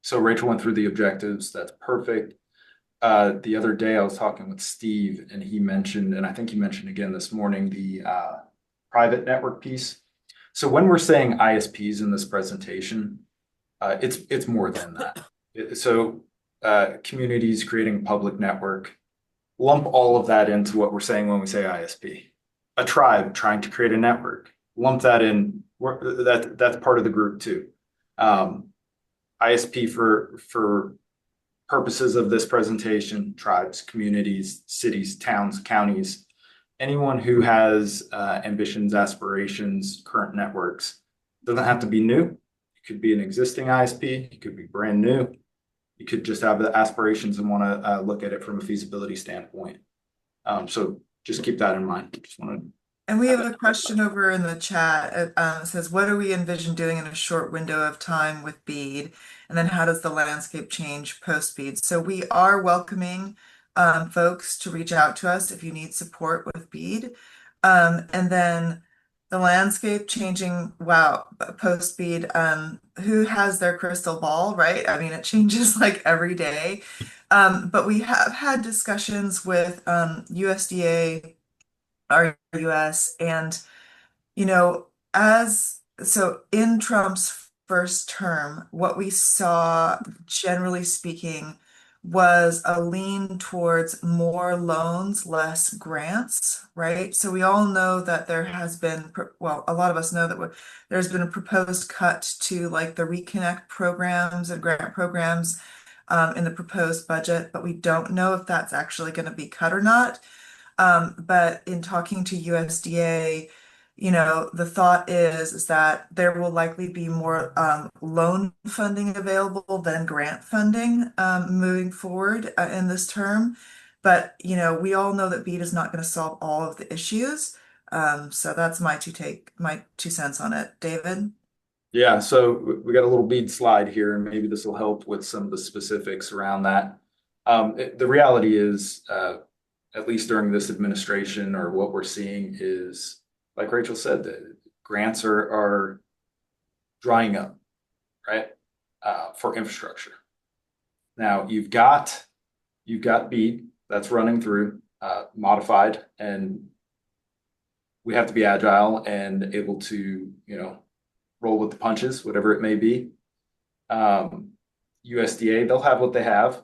So Rachel went through the objectives. That's perfect. The other day I was talking with Steve, and he mentioned, and I think he mentioned again this morning, the private network piece. So when we're saying ISPs in this presentation, it's more than that. So communities creating a public network, lump all of that into what we're saying when we say ISP. A tribe trying to create a network, lump that in. That's part of the group too. ISP for purposes of this presentation, tribes, communities, cities, towns, counties, anyone who has ambitions, aspirations, current networks. Doesn't have to be new. It could be an existing ISP. It could be brand new. You could just have the aspirations and want to look at it from a feasibility standpoint. So just keep that in mind. Just want to. And we have a question over in the chat. It says, what do we envision doing in a short window of time with BEAD? And then how does the landscape change post-BEAD? So we are welcoming folks to reach out to us if you need support with BEAD. And then the landscape changing, wow, post BEAD, who has their crystal ball, right? I mean, it changes like every day. But we have had discussions with USDA, RUS, and you know, as so in Trump's first term, what we saw, generally speaking, was a lean towards more loans, less grants, right? So we all know that there has been, well, a lot of us know that there's been a proposed cut to like the Reconnect programs and grant programs in the proposed budget, but we don't know if that's actually going to be cut or not. But in talking to USDA, the thought is that there will likely be more loan funding available than grant funding moving forward in this term. But we all know that BEAD is not going to solve all of the issues. So that's my two cents on it. David? Yeah, so we got a little bead slide here, and maybe this will help with some of the specifics around that. The reality is, at least during this administration, or what we're seeing is, like Rachel said, the grants are drying up, right? For infrastructure. Now you've got BEAD that's running through, modified, and we have to be agile and able to, roll with the punches, whatever it may be. USDA, they'll have what they have.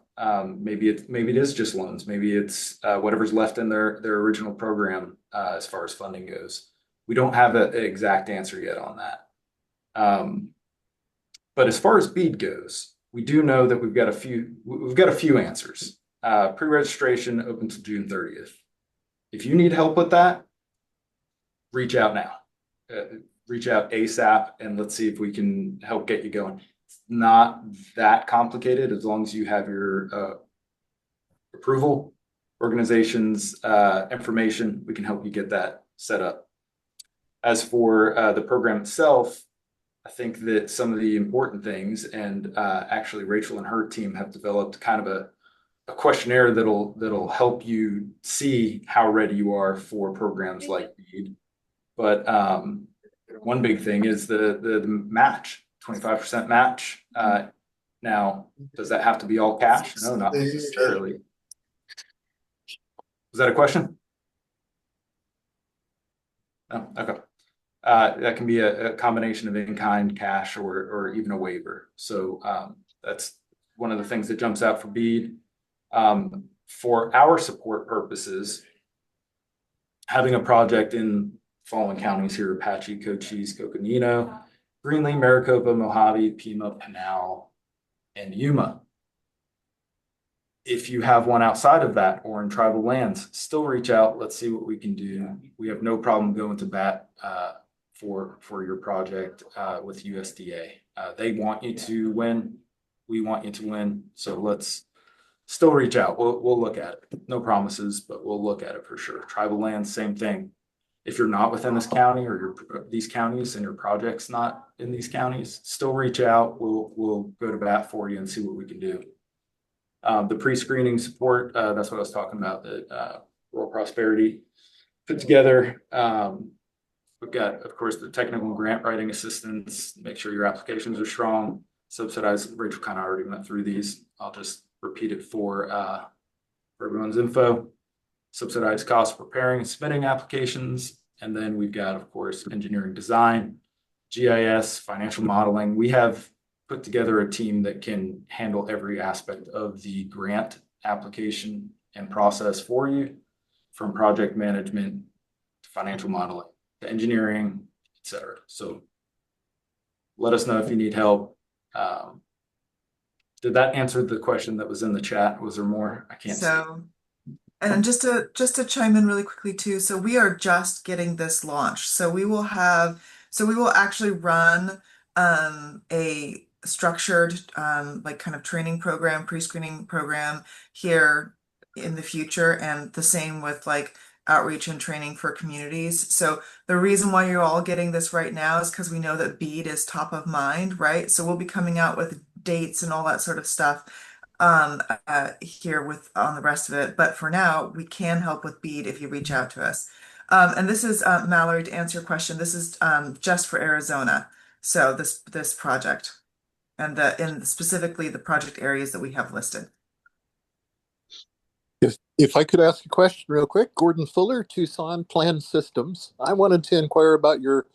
Maybe it is just loans. Maybe it's whatever's left in their original program as far as funding goes. We don't have an exact answer yet on that. But as far as BEAD goes, we do know that we've got a few answers. Pre-registration open to June 30th. If you need help with that, reach out now. Reach out ASAP, and let's see if we can help get you going. It's not that complicated as long as you have your approval, organization's information. We can help you get that set up. As for the program itself, I think that some of the important things, and actually Rachel and her team have developed kind of a questionnaire that'll help you see how ready you are for programs like BEAD. But one big thing is the match, 25% match. Now, does that have to be all cash? No, not necessarily. Was that a question? No, okay. That can be a combination of in-kind cash or even a waiver. So that's one of the things that jumps out for BEAD. For our support purposes, having a project in following counties here: Apache, Cochise, Coconino, Greenlee, Maricopa, Mojave, Pima, Pinal, and Yuma. If you have one outside of that or in tribal lands, still reach out. Let's see what we can do. We have no problem going to bat for your project with USDA. They want you to win. We want you to win. So let's still reach out. We'll look at it. No promises, but we'll look at it for sure. Tribal lands, same thing. If you're not within this county or these counties and your project's not in these counties, still reach out. We'll go to bat for you and see what we can do. The pre-screening support, that's what I was talking about, that Rural Prosperity put together. We've got, of course, the technical grant writing assistance, make sure your applications are strong, subsidized. Rachel kind of already went through these. I'll just repeat it for everyone's info. Subsidized costs for preparing and submitting applications. And then we've got, of course, engineering design, GIS, financial modeling. We have put together a team that can handle every aspect of the grant application and process for you, from project management to financial modeling to engineering, etc. So let us know if you need help. Did that answer the question that was in the chat? Was there more? I can't see. And just to chime in really quickly too, so we are just getting this launched. So we will actually run a structured like kind of training program, pre-screening program here in the future, and the same with like outreach and training for communities. So the reason why you're all getting this right now is because we know that BEAD is top of mind, right? So we'll be coming out with dates and all that sort of stuff here on the rest of it. But for now, we can help with BEAD if you reach out to us. And this is Mallory, to answer your question. This is just for Arizona. So this project and specifically the project areas that we have listed. If I could ask a question real quick, Gordon Fuller, Tucson Plan Systems. I wanted to inquire about your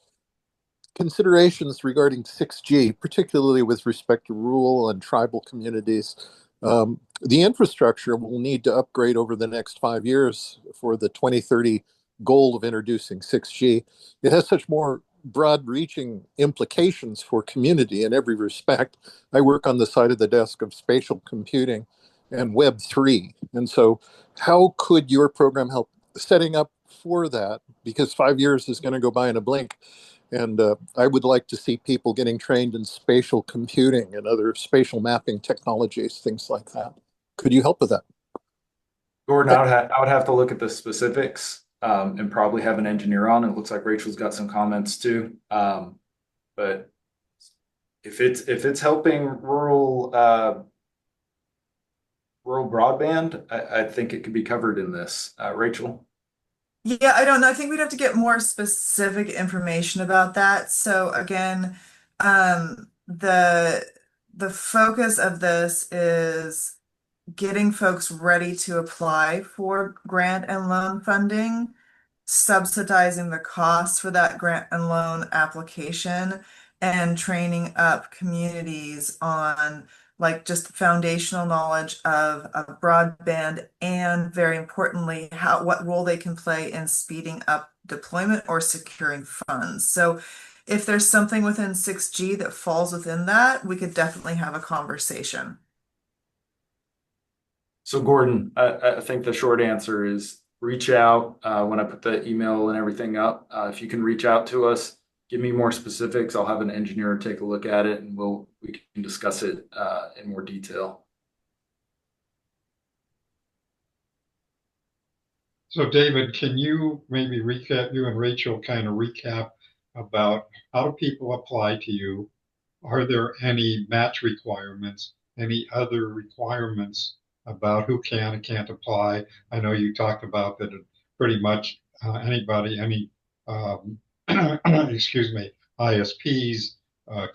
considerations regarding 6G, particularly with respect to rural and tribal communities. The infrastructure will need to upgrade over the next 5 years for the 2030 goal of introducing 6G. It has such more broad-reaching implications for community in every respect. I work on the side of the desk of spatial computing and Web3. And so how could your program help setting up for that? Because 5 years is going to go by in a blink. And I would like to see people getting trained in spatial computing and other spatial mapping technologies, things like that. Could you help with that? Gordon, I would have to look at the specifics and probably have an engineer on. It looks like Rachel's got some comments too. But if it's helping rural broadband, I think it could be covered in this. Rachel? Yeah, I don't know. I think we'd have to get more specific information about that. So again, the focus of this is getting folks ready to apply for grant and loan funding, subsidizing the cost for that grant and loan application, and training up communities on like just foundational knowledge of broadband, and very importantly, what role they can play in speeding up deployment or securing funds. So if there's something within 6G that falls within that, we could definitely have a conversation. So Gordon, I think the short answer is reach out when I put the email and everything up. If you can reach out to us, give me more specifics. I'll have an engineer take a look at it, and we can discuss it in more detail. So David, can you maybe recap, you and Rachel kind of recap about how do people apply to you? Are there any match requirements, any other requirements about who can and can't apply? I know you talked about that pretty much anybody, any excuse me, ISPs,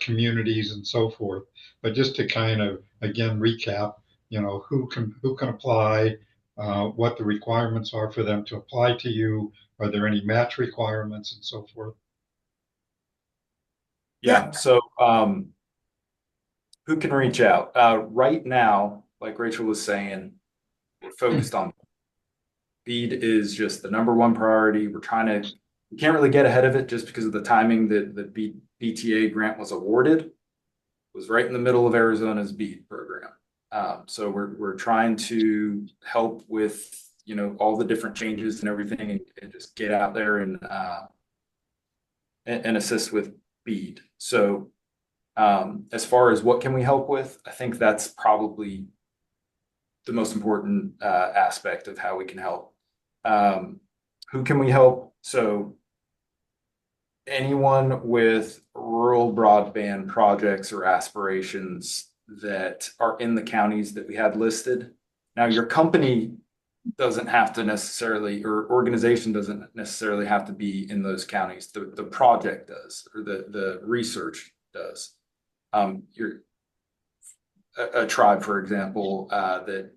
communities, and so forth. But just to kind of again recap, who can apply, what the requirements are for them to apply to you. Are there any match requirements and so forth? Yeah. So who can reach out? Right now, like Rachel was saying, we're focused on BEAD is just the #1 priority. We can't really get ahead of it just because of the timing that the BTA grant was awarded. It was right in the middle of Arizona's BEAD program. So we're trying to help with, all the different changes and everything, and just get out there and assist with BEAD. So as far as what can we help with, I think that's probably the most important aspect of how we can help. Who can we help? So anyone with rural broadband projects or aspirations that are in the counties that we had listed. Now, your company doesn't have to necessarily, or organization doesn't necessarily have to be in those counties. The project does, or the research does. You're a tribe, for example, that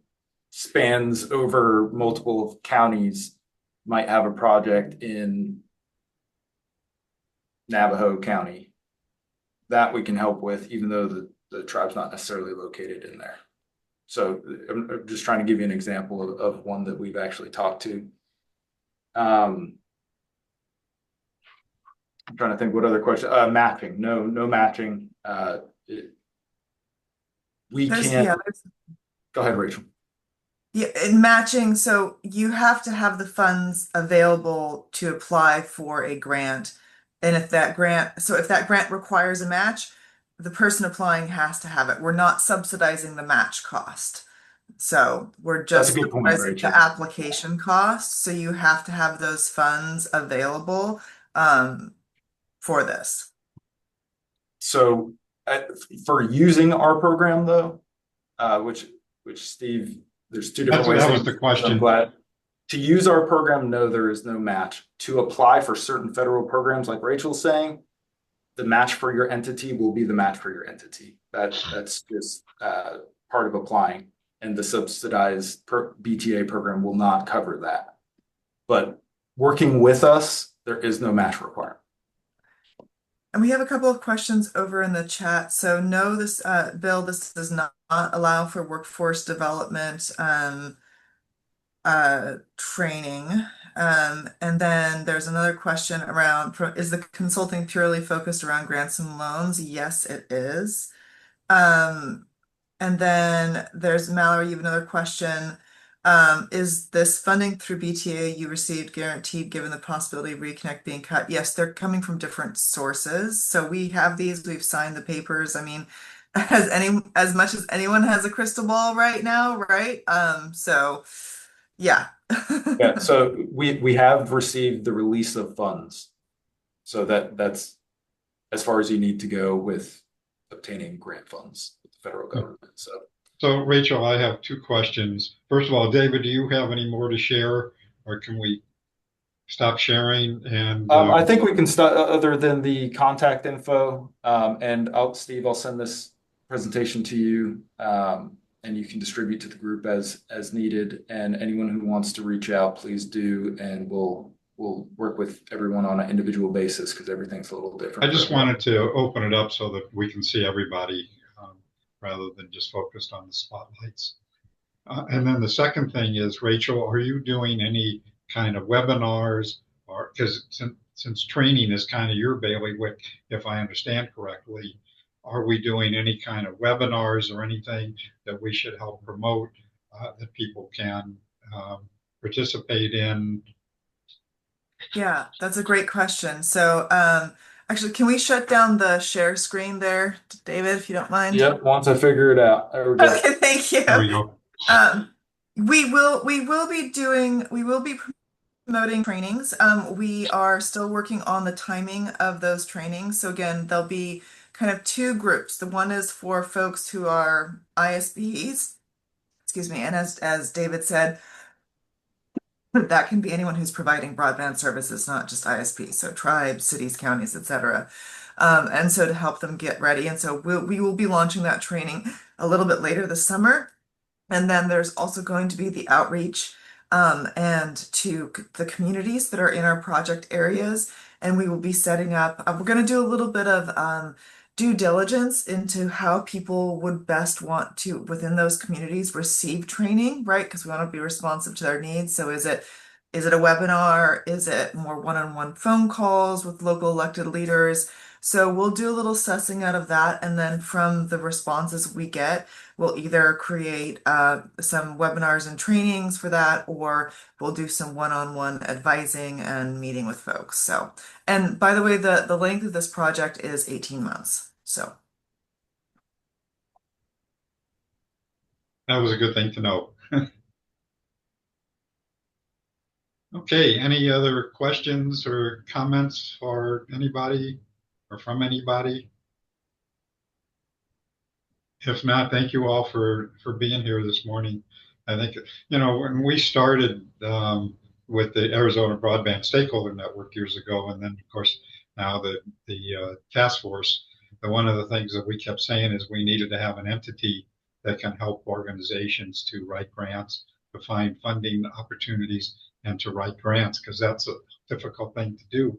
spans over multiple counties might have a project in Navajo County that we can help with, even though the tribe's not necessarily located in there. So I'm just trying to give you an example of one that we've actually talked to. I'm trying to think what other question. Matching. No matching. We can't. Go ahead, Rachel. Yeah, in matching, so you have to have the funds available to apply for a grant. And if that grant requires a match, the person applying has to have it. We're not subsidizing the match cost. So we're just subsidizing the application cost. So you have to have those funds available for this. So for using our program though, which Steve, there's two different ways. That was the question. To use our program, no, there is no match. To apply for certain federal programs, like Rachel's saying, the match for your entity will be the match for your entity. That's just part of applying, and the subsidized BTA program will not cover that. But working with us, there is no match requirement. And we have a couple of questions over in the chat. So no, this bill, this does not allow for workforce development training. And then there's another question around, is the consulting purely focused around grants and loans? Yes, it is. And then there's Mallory, you have another question. Is this funding through BTA you received guaranteed given the possibility of Reconnect being cut? Yes, they're coming from different sources. So we have these, we've signed the papers. I mean, as much as anyone has a crystal ball right now, right? So yeah. Yeah, so we have received the release of funds. So that's as far as you need to go with obtaining grant funds with the federal government. So Rachel, I have two questions. First of all, David, do you have any more to share, or can we stop sharing? And I think we can start other than the contact info. And Steve, I'll send this presentation to you, and you can distribute to the group as needed. And anyone who wants to reach out, please do, and we'll work with everyone on an individual basis because everything's a little different. I just wanted to open it up so that we can see everybody rather than just focused on the spotlights. And then the second thing is, Rachel, are you doing any kind of webinars, or because since training is kind of your bailiwick, if I understand correctly, are we doing any kind of webinars or anything that we should help promote that people can participate in? Yeah, that's a great question. So actually, can we shut down the share screen there, David, if you don't mind? Yep, once I figure it out. There we go. Okay, thank you. There we go. We will be promoting trainings. We are still working on the timing of those trainings. So again, there'll be kind of two groups. The one is for folks who are ISPs, excuse me, and as David said, that can be anyone who's providing broadband services, not just ISP, so tribes, cities, counties, etc. And so to help them get ready. And so we will be launching that training a little bit later this summer. And then there's also going to be the outreach and to the communities that are in our project areas. And we will be setting up, we're going to do a little bit of due diligence into how people would best want to, within those communities, receive training, right? Because we want to be responsive to their needs. So is it a webinar? Is it more one-on-one phone calls with local elected leaders? So we'll do a little sussing out of that. And then from the responses we get, we'll either create some webinars and trainings for that, or we'll do some one-on-one advising and meeting with folks. So, and by the way, the length of this project is 18 months. So that was a good thing to know. Okay, any other questions or comments for anybody or from anybody? If not, thank you all for being here this morning. I think, when we started with the Arizona Broadband Stakeholder Network years ago, and then of course now the task force, one of the things that we kept saying is we needed to have an entity that can help organizations to write grants, to find funding opportunities, and to write grants, because that's a difficult thing to do.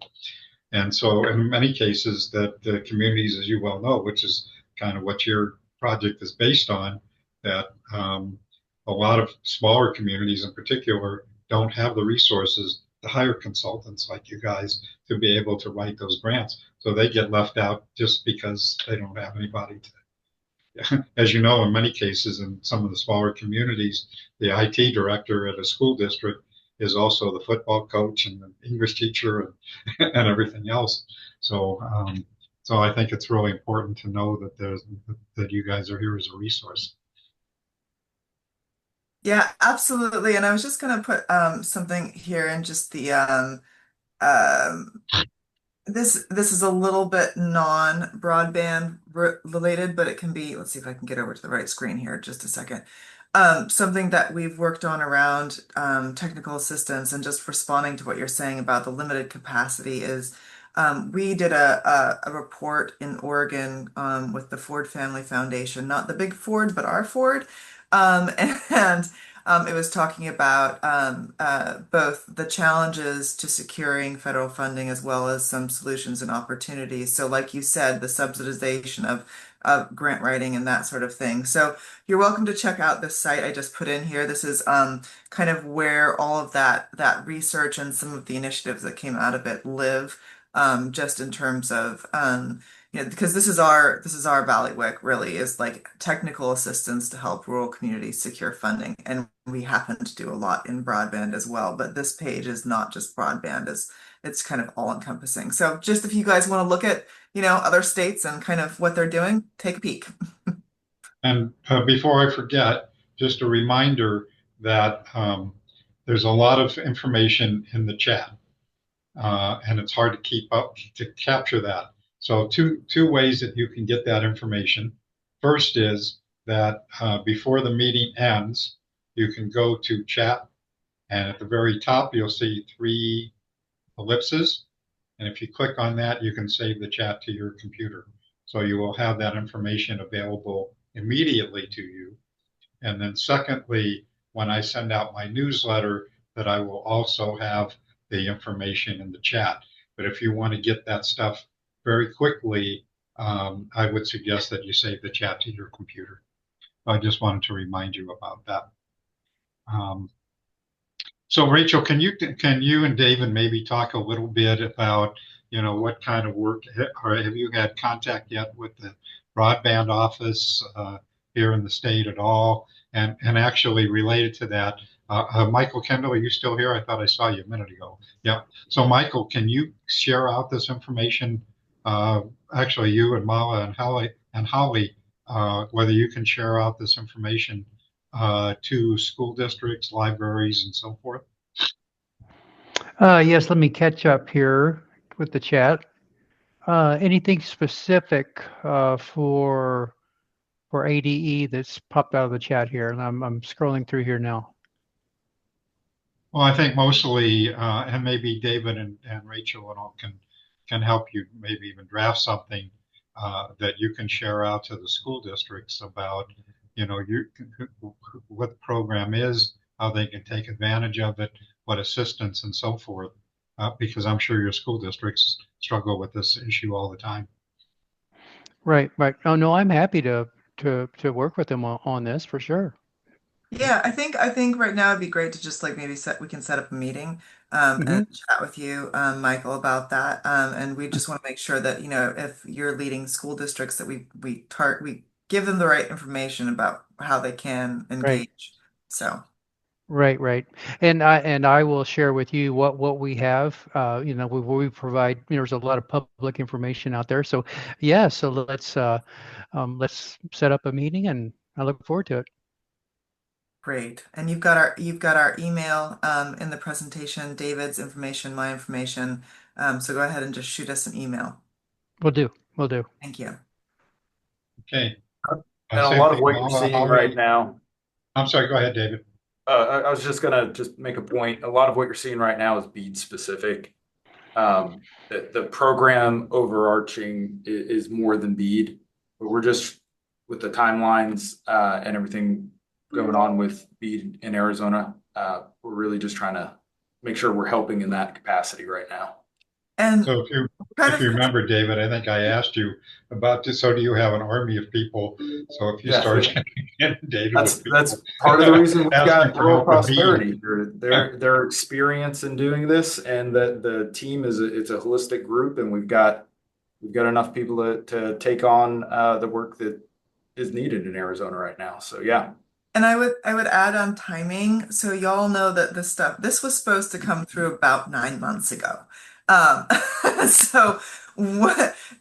And so in many cases that the communities, as you well know, which is kind of what your project is based on, that a lot of smaller communities in particular don't have the resources to hire consultants like you guys to be able to write those grants. So they get left out just because they don't have anybody to. As you know, in many cases, in some of the smaller communities, the IT director at a school district is also the football coach and the English teacher and everything else. So I think it's really important to know that you guys are here as a resource. yeah, absolutely. And I was just going to put something here in just the this is a little bit non-broadband related, but it can be, let's see if I can get over to the right screen here just a second. Something that we've worked on around technical assistance and just responding to what you're saying about the limited capacity is we did a report in Oregon with the Ford Family Foundation, not the big Ford, but our Ford. And it was talking about both the challenges to securing federal funding as well as some solutions and opportunities. So, like you said, the subsidization of grant writing and that sort of thing. So, you're welcome to check out this site I just put in here. This is kind of where all of that research and some of the initiatives that came out of it live, just in terms of because this is our bailiwick really is like technical assistance to help rural communities secure funding, and we happen to do a lot in broadband as well. But this page is not just broadband; it's kind of all encompassing. So just if you guys want to look at other states and kind of what they're doing, take a peek. And before I forget, just a reminder that there's a lot of information in the chat, and it's hard to keep up to capture that. So two ways that you can get that information. First is that before the meeting ends, you can go to chat, and at the very top you'll see 3 ellipses. And if you click on that, you can save the chat to your computer. So you will have that information available immediately to you. And then secondly, when I send out my newsletter, that I will also have the information in the chat. But if you want to get that stuff very quickly, I would suggest that you save the chat to your computer. I just wanted to remind you about that. So Rachel, can you and David maybe talk a little bit about, what kind of work, or have you had contact yet with the broadband office here in the state at all? And actually related to that, Michael Kendall, are you still here? I thought I saw you a minute ago. Yeah. So Michael, can you share out this information? Actually, you and Mala and Holly, whether you can share out this information to school districts, libraries, and so forth? Yes, let me catch up here with the chat. Anything specific for ADE that's popped out of the chat here? And I'm scrolling through here now. Well, I think mostly, and maybe David and Rachel and all can help you maybe even draft something that you can share out to the school districts about, what the program is, how they can take advantage of it, what assistance and so forth, because I'm sure your school districts struggle with this issue all the time. Right. Oh no, I'm happy to work with them on this for sure. Yeah, I think right now it'd be great to just like maybe we can set up a meeting and chat with you, Michael, about that. And we just want to make sure that, if you're leading school districts that we give them the right information about how they can engage. So Right. And I will share with you what we have. We provide. There's a lot of public information out there. So yeah. So let's set up a meeting, and I look forward to it. great. And you've got our email in the presentation, David's information, my information. So go ahead and just shoot us an email. Will do. Thank you. Okay. And a lot of what you're seeing right now. I'm sorry. Go ahead, David. I was just gonna make a point. A lot of what you're seeing right now is BEAD specific. The program overarching is more than BEAD, but we're just with the timelines and everything going on with BEAD in Arizona. We're really just trying to make sure we're helping in that capacity right now. And so if you remember, David, I think I asked you about this. So do you have an army of people? So if you start getting data with people, that's part of the reason we've got Rural Prosperity. Their experience in doing this, and that the team it's a holistic group, and we've got enough people to take on the work that is needed in Arizona right now. So yeah. And I would add on timing. So y'all know that this was supposed to come through about 9 months ago. So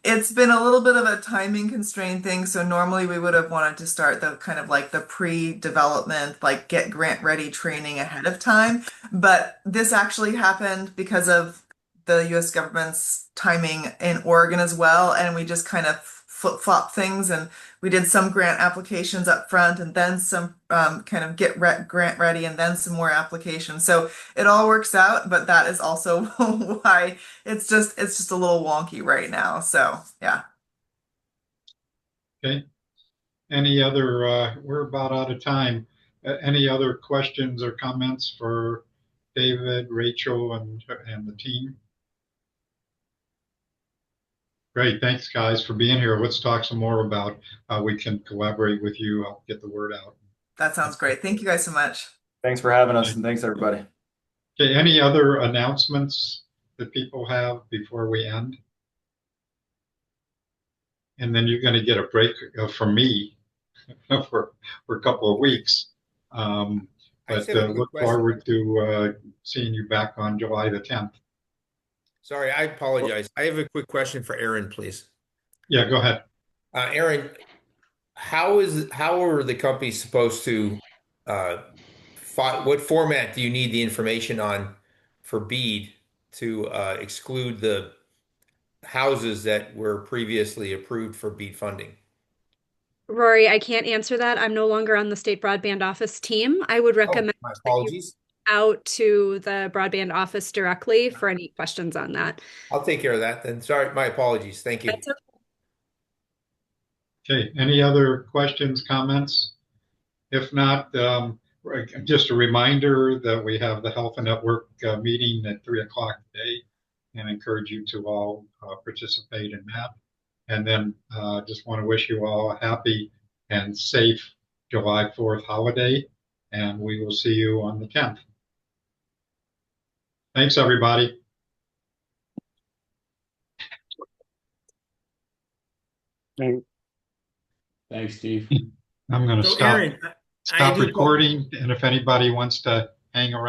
it's been a little bit of a timing constraint thing. So normally we would have wanted to start the kind of like the pre-development, like get grant ready training ahead of time. But this actually happened because of the US government's timing in Oregon as well. And we just kind of flip-flop things, and we did some grant applications up front and then some kind of grant ready and then some more applications. So it all works out, but that is also why it's just a little wonky right now. So yeah. Okay. Any other, we're about out of time. Any other questions or comments for David, Rachel, and the team? Great. Thanks, guys, for being here. Let's talk some more about how we can collaborate with you. I'll get the word out. That sounds great. Thank you guys so much. Thanks for having us, and thanks everybody. Okay, any other announcements that people have before we end? And then you're going to get a break from me for a couple of weeks. But look forward to seeing you back on July the 10th. Sorry, I apologize. I have a quick question for Aaron, please. Yeah, go ahead. Aaron, how are the companies supposed to what format do you need the information on for BEAD to exclude the houses that were previously approved for BEAD funding? Rory, I can't answer that. I'm no longer on the state broadband office team. I would recommend my that you apologies. out to the broadband office directly for any questions on that. I'll take care of that then. Sorry, my apologies. Thank you. That's okay. Okay, any other questions, comments? If not, just a reminder that we have the Health and Network meeting at 3 o'clock today, and encourage you to all participate in that. And then just want to wish you all a happy and safe July 4th holiday, and we will see you on the 10th. Thanks, everybody. Thanks, Steve. I'm going to So, stop Aaron, I do recording, and if anybody wants to hang around.